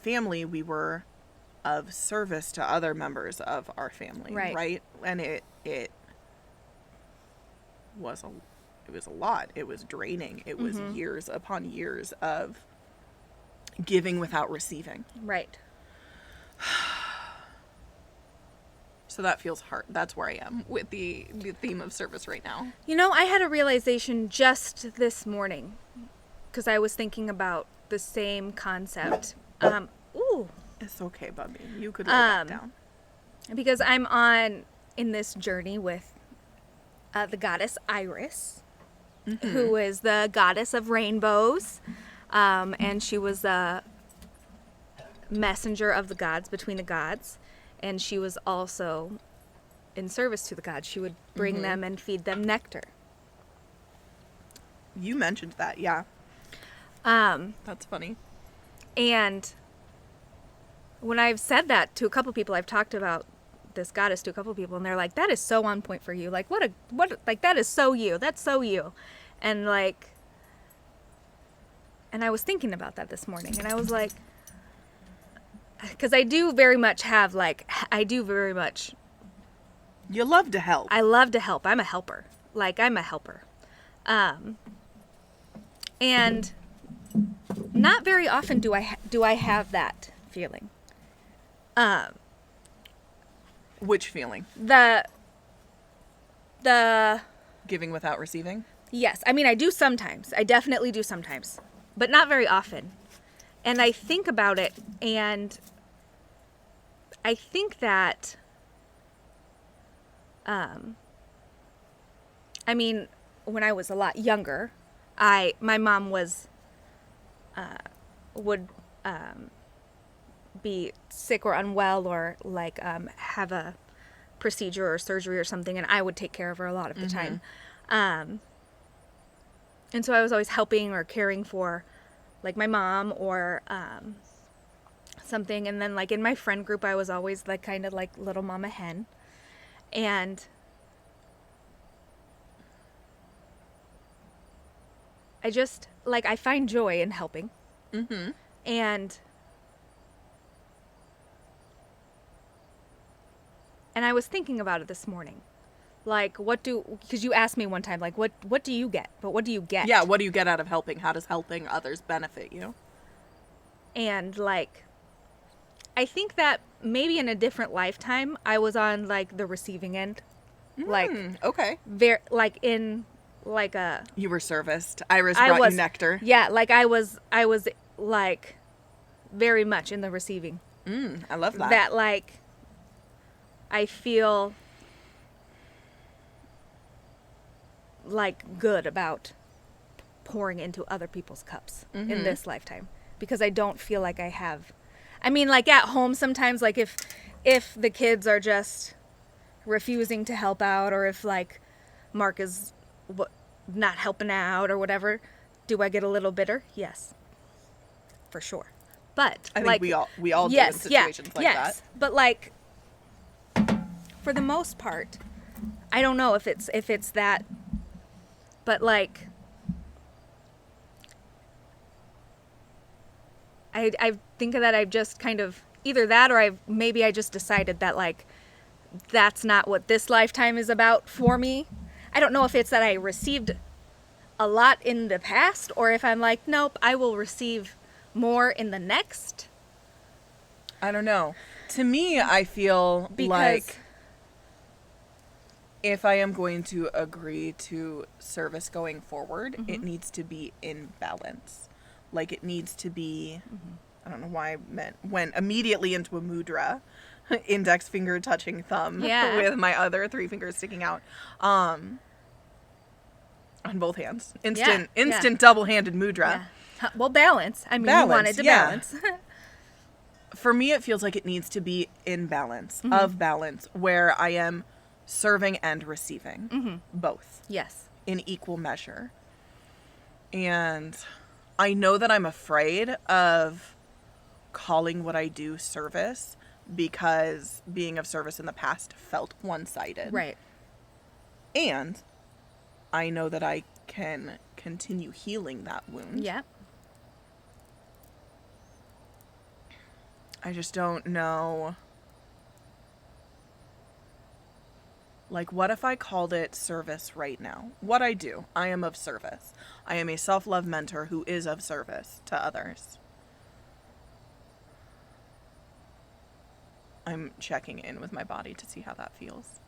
family, we were of service to other members of our family. Right? And it was a lot. It was draining. It was years upon years of giving without receiving. Right. So that feels hard. That's where I am with the theme of service right now. You know, I had a realization just this morning because I was thinking about the same concept. Ooh. It's okay, Bubby. You could lay that down. Because I'm in this journey with the goddess Iris, who is the goddess of rainbows. And she was the messenger of the gods between the gods. And she was also in service to the gods. She would bring them and feed them nectar. You mentioned that, yeah. That's funny. And when I've said that to a couple people, I've talked about this goddess to a couple people, and they're like, that is so on point for you. Like, like, that is so you. That's so you. And like, and I was thinking about that this morning, and I was like, because I do very much have, like, You love to help. I love to help. I'm a helper. Like, I'm a helper. And not very often do I have that feeling. Which feeling? The Giving without receiving? yes, I mean I do sometimes. I definitely do sometimes, but not very often. And I think about it, and I think that I mean, when I was a lot younger, my mom was would be sick or unwell or like have a procedure or surgery or something, and I would take care of her a lot of the time. And so I was always helping or caring for like my mom or something. And then like in my friend group, I was always like kind of like little mama hen. And I just like, I find joy in helping. And I was thinking about it this morning. Like, because you asked me one time, like, what do you get? But what do you get? Yeah, what do you get out of helping? How does helping others benefit you? And, like, I think that maybe in a different lifetime, I was on, like, the receiving end. Like, okay. In, like, a... You were serviced. Iris brought you nectar. Yeah, like, I was, like, very much in the receiving. I love that. That, like, I feel... like good about pouring into other people's cups in this lifetime, because I don't feel like I have. I mean, like at home sometimes, like if the kids are just refusing to help out, or if like Mark is not helping out or whatever, do I get a little bitter? Yes, for sure. But I think we all do in situations like that. But like for the most part, I don't know if it's that. But, like, I think that I've just kind of, either that or maybe I just decided that, like, that's not what this lifetime is about for me. I don't know if it's that I received a lot in the past, or if I'm like, nope, I will receive more in the next. I don't know. To me, I feel like... if I am going to agree to service going forward, it needs to be in balance. Like, it needs to be, I don't know why I went immediately into a mudra, index finger touching thumb, with my other 3 fingers sticking out, on both hands. Instant double-handed mudra. Yeah. Well, balance. I mean, you wanted to balance. For me, it feels like it needs to be in balance, of balance, where I am serving and receiving, both. Yes. In equal measure. And I know that I'm afraid of calling what I do service, because being of service in the past felt one-sided. Right. And I know that I can continue healing that wound. Yeah. I just don't know. Like, what if I called it service right now? What I do, I am of service. I am a self-love mentor who is of service to others. I'm checking in with my body to see how that feels.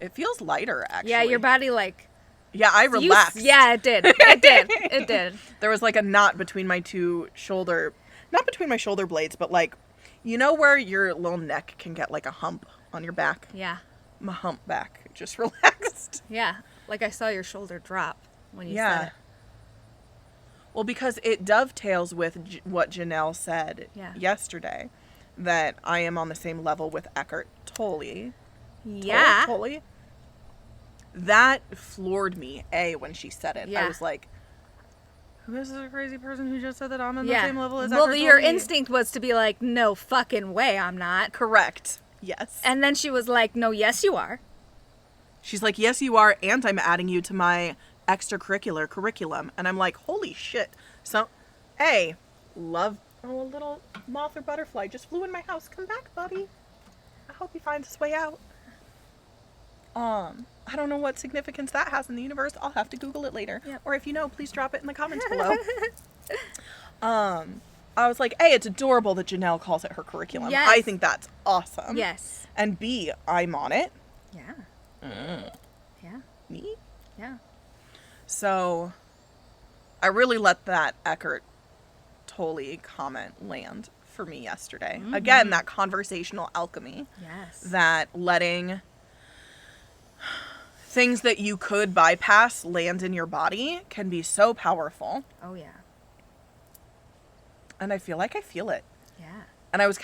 It feels lighter, actually. Yeah, your body, like... Yeah, I relaxed. Yeah, it did. It did. It did. There was, like, a knot between my not between my shoulder blades, but, like, you know where your little neck can get, like, a hump on your back? Yeah. My hump back just relaxed. Yeah. Like I saw your shoulder drop when you said it. Well, because it dovetails with what Janelle said yesterday, that I am on the same level with Eckhart Tolle. Yeah. Tolle. That floored me, when she said it. I was like, who is this crazy person who just said that I'm on the same level as Eckhart Tolle? Well, your instinct was to be like, no fucking way I'm not. Correct. Yes. And then she was like, no, yes, you are. She's like, yes, you are, and I'm adding you to my extracurricular curriculum. And I'm like, holy shit. So, love, a little moth or butterfly just flew in my house. Come back, buddy. I hope he finds his way out. I don't know what significance that has in the universe. I'll have to Google it later. Yep. Or if you know, please drop it in the comments below. I was like, A, it's adorable that Janelle calls it her curriculum. Yes. I think that's awesome. Yes. And B, I'm on it. Yeah. Yeah. Me? Yeah. So I really let that Eckhart Tolle comment land for me yesterday. Mm-hmm. Again, that conversational alchemy. Yes. That letting things that you could bypass land in your body can be so powerful. Oh, yeah. And I feel like I feel it. Yeah. And I was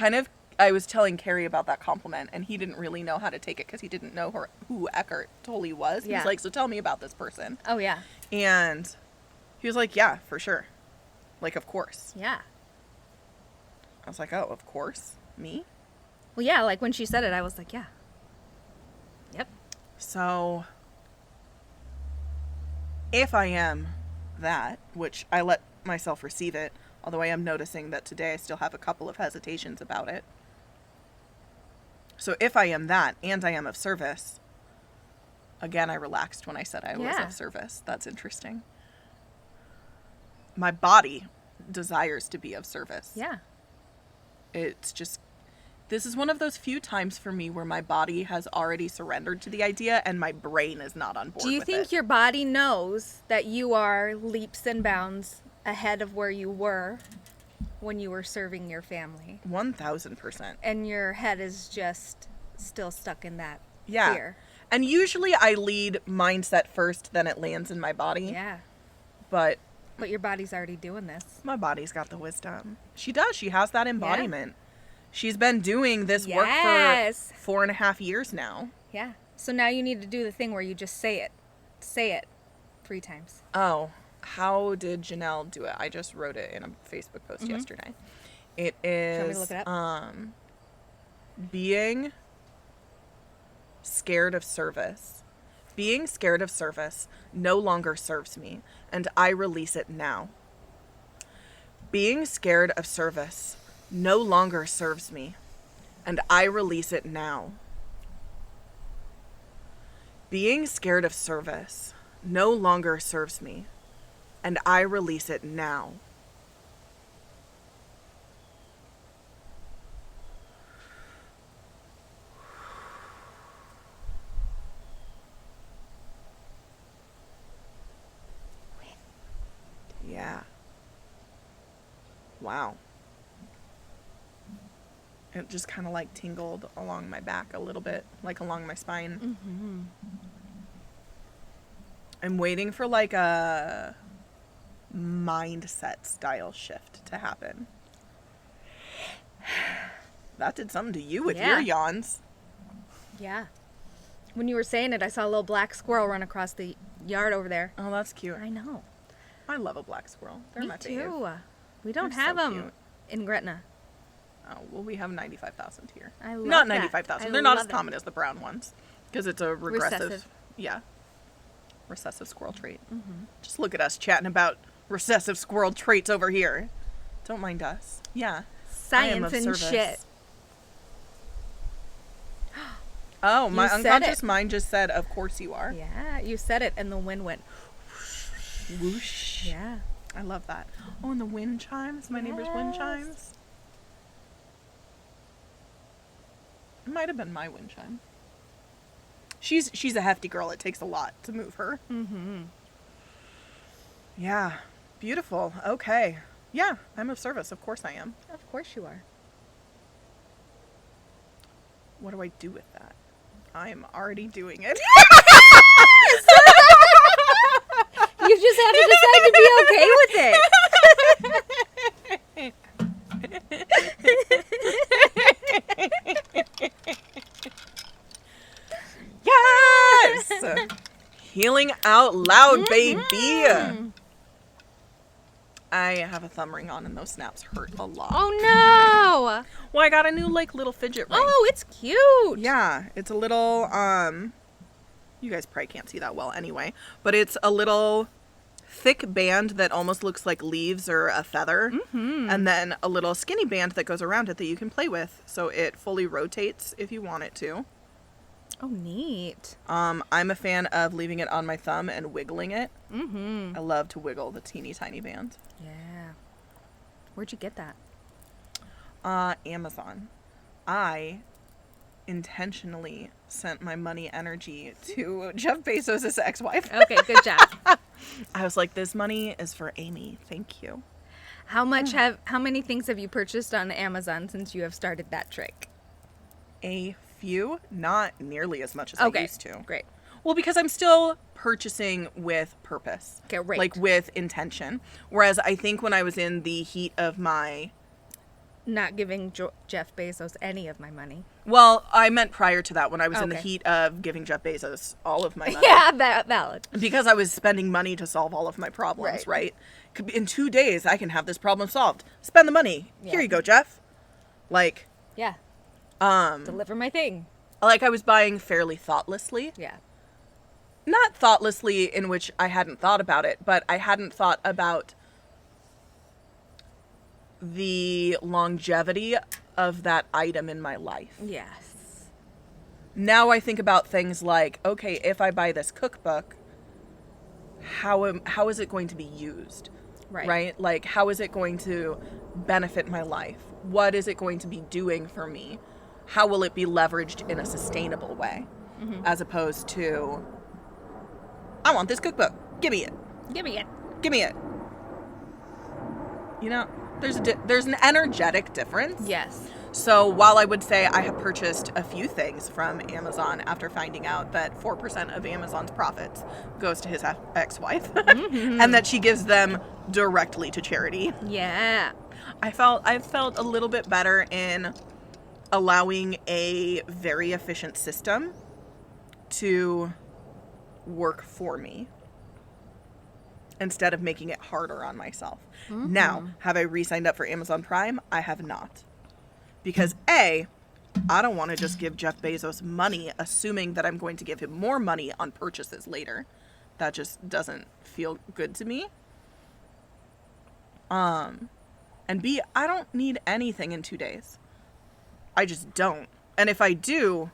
telling Carrie about that compliment, and he didn't really know how to take it because he didn't know who Eckhart Tolle was. Yeah. He's like, so tell me about this person. Oh, yeah. And he was like, yeah, for sure. Like, of course. Yeah. I was like, oh, of course? Me? Well, yeah, like when she said it, I was like, yeah. Yep. So, if I am that, which I let myself receive it, although I am noticing that today I still have a couple of hesitations about it. So if I am that, and I am of service, again, I relaxed when I said I was of service. That's interesting. My body desires to be of service. Yeah. It's just, this is one of those few times for me where my body has already surrendered to the idea and my brain is not on board with it. Do you think your body knows that you are leaps and bounds ahead of where you were when you were serving your family? 1000%. And your head is just still stuck in that Yeah. fear. And usually I lead mindset first, then it lands in my body. Yeah. But your body's already doing this. my body's got the wisdom. She does. She has that embodiment. She's been doing this work for 4.5 years now. Yeah. So now you need to do the thing where you just say it. Say it 3 times. Oh, how did Janelle do it? I just wrote it in a Facebook post yesterday. It is, Do you want me to look it up? Being scared of service. Being scared of service no longer serves me, and I release it now. Being scared of service no longer serves me, and I release it now. Being scared of service no longer serves me, and I release it now. Yeah. Wow. It just kind of like tingled along my back a little bit, like along my spine. Mm-hmm. I'm waiting for like a mindset style shift to happen. That did something to you with your yawns. Yeah. When you were saying it, I saw a little black squirrel run across the yard over there. Oh, that's cute. I know. I love a black squirrel. They're Me my too. fave. We don't They're have so them cute. in Gretna. Oh, well, we have 95,000 here. I love Not that. 95,000. I They're not love as it. common as the brown ones because it's a regressive. Recessive. Yeah. Recessive squirrel trait. Mm-hmm. Just look at us chatting about recessive squirrel traits over here. Don't mind us. Yeah. Science and shit. Oh, my You said unconscious it. mind just said, of course you are. Yeah, you said it, and the wind went. Whoosh. Yeah. I love that. Oh, and the wind chimes. My neighbor's wind Yes. chimes. It might have been my wind chime. She's a hefty girl. It takes a lot to move her. Mm-hmm. Yeah. Beautiful. Okay. Yeah, I'm of service. Of course I am. Of course you are. What do I do with that? I'm already doing it. You just have to decide to be okay with it. Yes! Healing out loud, baby. I have a thumb ring on and those snaps hurt a lot. Oh no! Well, I got a new like little fidget ring. Oh, it's cute. Yeah, it's a little you guys probably can't see that well anyway, but it's a little thick band that almost looks like leaves or a feather, and then a little skinny band that goes around it that you can play with, so it fully rotates if you want it to. Oh, neat. I'm a fan of leaving it on my thumb and wiggling it. Mm-hmm. I love to wiggle the teeny tiny band. Yeah. Where'd you get that? Amazon. I intentionally sent my money energy to Jeff Bezos' ex-wife. Okay, good job. I was like, this money is for Amy. Thank you. How many things have you purchased on Amazon since you have started that trick? A few, not nearly as much as I used to. Great. Well, because I'm still purchasing with purpose. Okay, right. Like with intention. Whereas I think when I was in the heat of my... Not giving Jeff Bezos any of my money. Well, I meant prior to that when I was in the heat of giving Jeff Bezos all of my money. Yeah, valid. Because I was spending money to solve all of my problems, right? In 2 days, I can have this problem solved. Spend the money. Yeah. Here you go, Jeff. Like... Yeah. Deliver my thing. Like I was buying fairly thoughtlessly. Yeah. Not thoughtlessly in which I hadn't thought about it, but I hadn't thought about the longevity of that item in my life. Yes. Now I think about things like, okay, if I buy this cookbook, how is it going to be used? Right? Like, how is it going to benefit my life? What is it going to be doing for me? How will it be leveraged in a sustainable way? Mm-hmm. As opposed to, I want this cookbook. Give me it. Give me it. Give me it. You know, there's an energetic difference. Yes. So while I would say I have purchased a few things from Amazon after finding out that 4% of Amazon's profits goes to his ex-wife, and that she gives them directly to charity. Yeah. I felt a little bit better in allowing a very efficient system to work for me instead of making it harder on myself. Mm-hmm. Now, have I re-signed up for Amazon Prime? I have not. Because A, I don't want to just give Jeff Bezos money assuming that I'm going to give him more money on purchases later. That just doesn't feel good to me. And B, I don't need anything in 2 days. I just don't. And if I do,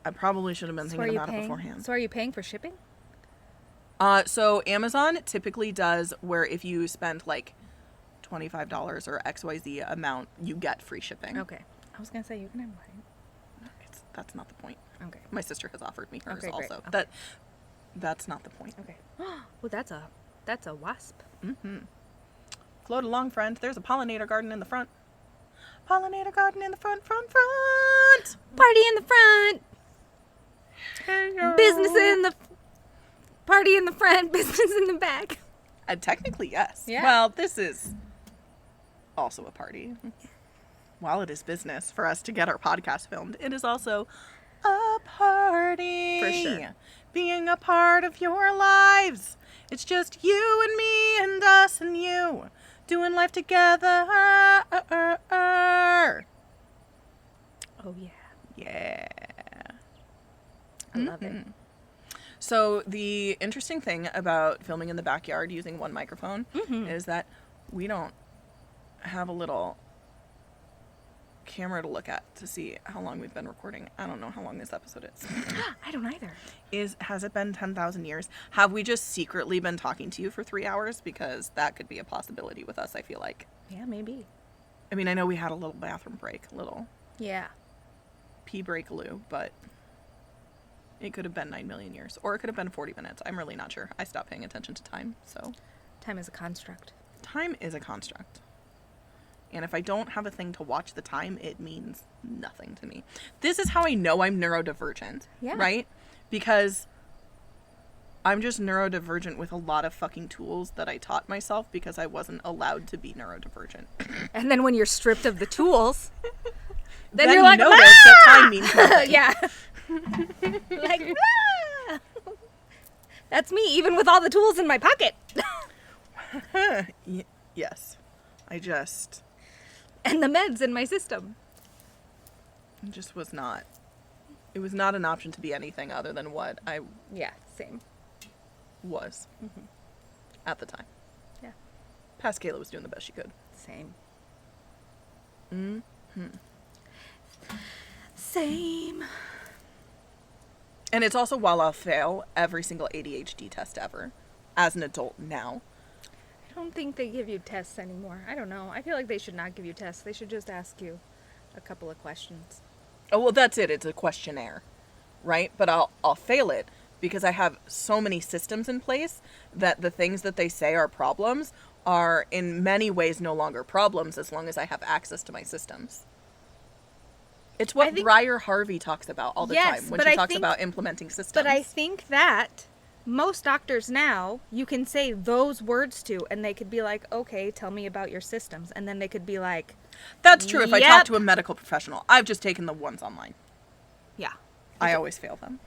I probably should have been thinking about it beforehand. So are you paying for shipping? So Amazon typically does where if you spend like $25 or XYZ amount, you get free shipping. Okay. I was going to say, you can have mine. That's not the point. Okay. My sister has offered me hers also. Okay. That's not the point. Okay. Well, that's a wasp. Mm-hmm. Float along, friend. There's a pollinator garden in the front. Pollinator garden in the front. Party in the front. Hello. Business in the... Party in the front, business in the back. Technically, yes. Yeah. Well, this is also a party. While it is business for us to get our podcast filmed, it is also a party. For sure. Being a part of your lives. It's just you and me and us and you doing life together. Oh, yeah. Yeah. I love it. So the interesting thing about filming in the backyard using one microphone is that we don't have a little camera to look at to see how long we've been recording. I don't know how long this episode is. I don't either. Has it been 10,000 years? Have we just secretly been talking to you for 3 hours? Because that could be a possibility with us, I feel like. Yeah, maybe. I mean, I know we had a little bathroom break, a little pee break-a-loo, but it could have been 9 million years. Or it could have been 40 minutes. I'm really not sure. I stopped paying attention to time, so. Time is a construct. Time is a construct. And if I don't have a thing to watch the time, it means nothing to me. This is how I know I'm neurodivergent, right? Because I'm just neurodivergent with a lot of fucking tools that I taught myself because I wasn't allowed to be neurodivergent. And then when you're stripped of the tools, then you're you're like, notice that time means nothing. Yeah. Like, that's me, even with all the tools in my pocket. Yes. And the meds in my system. It just was not. It was not an option to be anything other than what I Same. was at the time. Yeah. Past Kayla was doing the best she could. Same. Mm-hmm. Same. And it's also while I'll fail every single ADHD test ever as an adult now. I don't think they give you tests anymore. I don't know. I feel like they should not give you tests. They should just ask you a couple of questions. Oh, well, that's it. It's a questionnaire, right? But I'll fail it because I have so many systems in place that the things that they say are problems are in many ways no longer problems as long as I have access to my systems. It's what Breyer Harvey talks about all the time when she talks about implementing systems. But I think that most doctors now, you can say those words to, and they could be like, okay, tell me about your systems. And then they could be like, that's true if I talk to a medical professional. I've just taken the ones online. Yeah. I always fail them.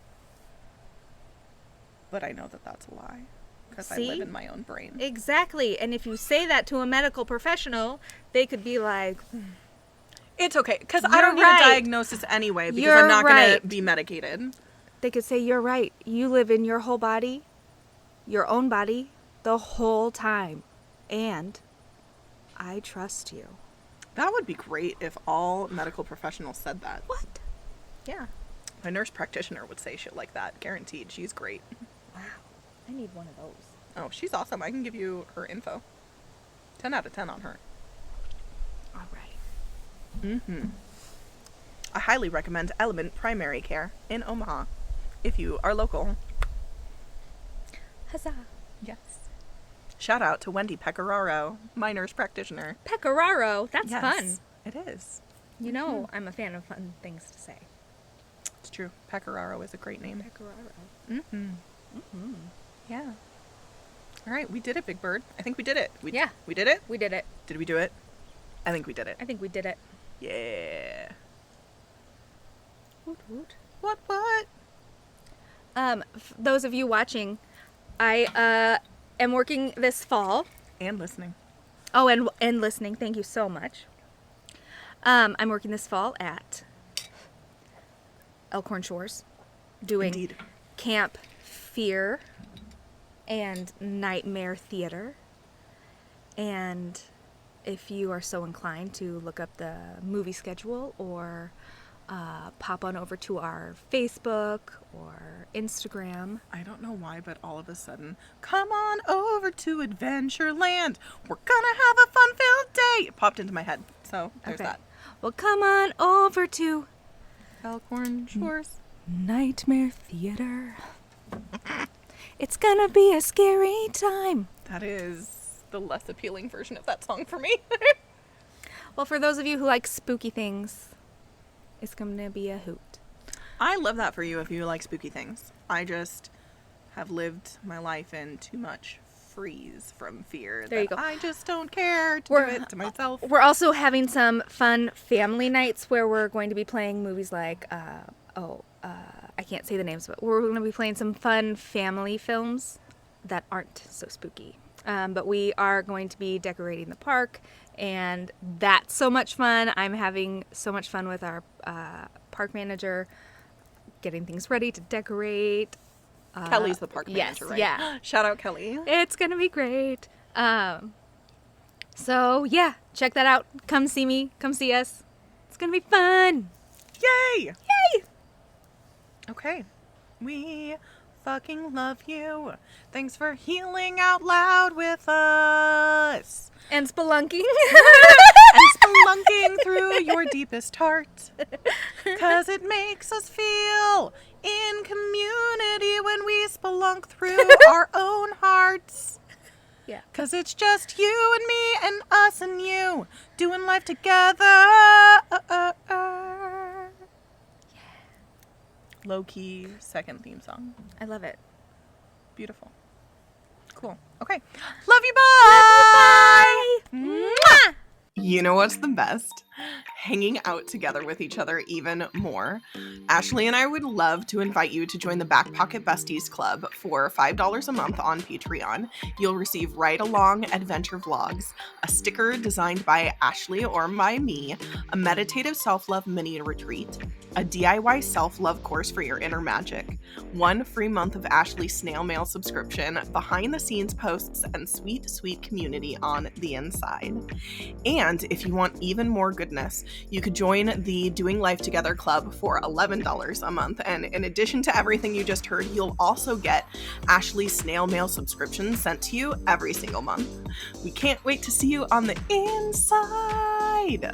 But I know that that's a lie. Because I live in my own brain. Exactly. And if you say that to a medical professional, they could be like... It's okay, because I don't need a diagnosis anyway, because I'm not going to be medicated. They could say, you're right. You live in your whole body, your own body, the whole time. And I trust you. That would be great if all medical professionals said that. What? Yeah. My nurse practitioner would say shit like that. Guaranteed. She's great. Wow. I need one of those. Oh, she's awesome. I can give you her info. 10 out of 10 on her. All right. Mm-hmm. I highly recommend Element Primary Care in Omaha if you are local. Huzzah. Yes. Shout out to Wendy Pecoraro, my nurse practitioner. Pecoraro? That's fun. It is. You know, I'm a fan of fun things to say. It's true. Pecoraro is a great name. Pecoraro. Mm-hmm. Mm-hmm. Yeah. All right, we did it, Big Bird. I think we did it. We did it? We did it. Did we do it? I think we did it. I think we did it. Yeah. Woot woot. What? Those of you watching, I am working this fall. And listening. Oh, and listening. Thank you so much. I'm working this fall at Elkhorn Shores, doing Camp Fear and Nightmare Theater. And if you are so inclined to look up the movie schedule or pop on over to our Facebook or Instagram. I don't know why, but all of a sudden, come on over to Adventureland. We're gonna have a fun-filled day. It popped into my head, so there's that. Well, come on over to Elkhorn Shores Nightmare Theater. It's gonna be a scary time. That is the less appealing version of that song for me. Well, for those of you who like spooky things, it's gonna be a hoot. I love that for you if you like spooky things. I just have lived my life in too much freeze from fear. There you go. I just don't care to do it to myself. We're also having some fun family nights where we're going to be playing movies like, I can't say the names, but we're going to be playing some fun family films that aren't so spooky. But we are going to be decorating the park, and that's so much fun. I'm having so much fun with our park manager, getting things ready to decorate. Kelly's the park manager, right? Yeah. Shout out Kelly. It's going to be great. So, yeah, check that out. Come see me. Come see us. It's going to be fun. Yay! Yay! Okay. We fucking love you. Thanks for healing out loud with us. And spelunking. And spelunking through your deepest heart. 'Cause it makes us feel in community when we spelunk through our own hearts. Yeah. 'Cause it's just you and me and us and you doing life together. Yeah. Low-key second theme song. I love it. Beautiful. Cool. Okay. Love you. Bye. Love you, bye. Mwah! You know what's the best? Hanging out together with each other even more. Ashley and I would love to invite you to join the Back Pocket Besties Club for $5 a month on Patreon. You'll receive ride-along adventure vlogs, a sticker designed by Ashley or by me, a meditative self-love mini retreat, a DIY self-love course for your inner magic, 1 free month of Ashley's snail mail subscription, behind-the-scenes posts, and sweet, sweet community on the inside. And if you want even more good goodness. You could join the Doing Life Together Club for $11 a month. And in addition to everything you just heard, you'll also get Ashley's snail mail subscription sent to you every single month. We can't wait to see you on the inside.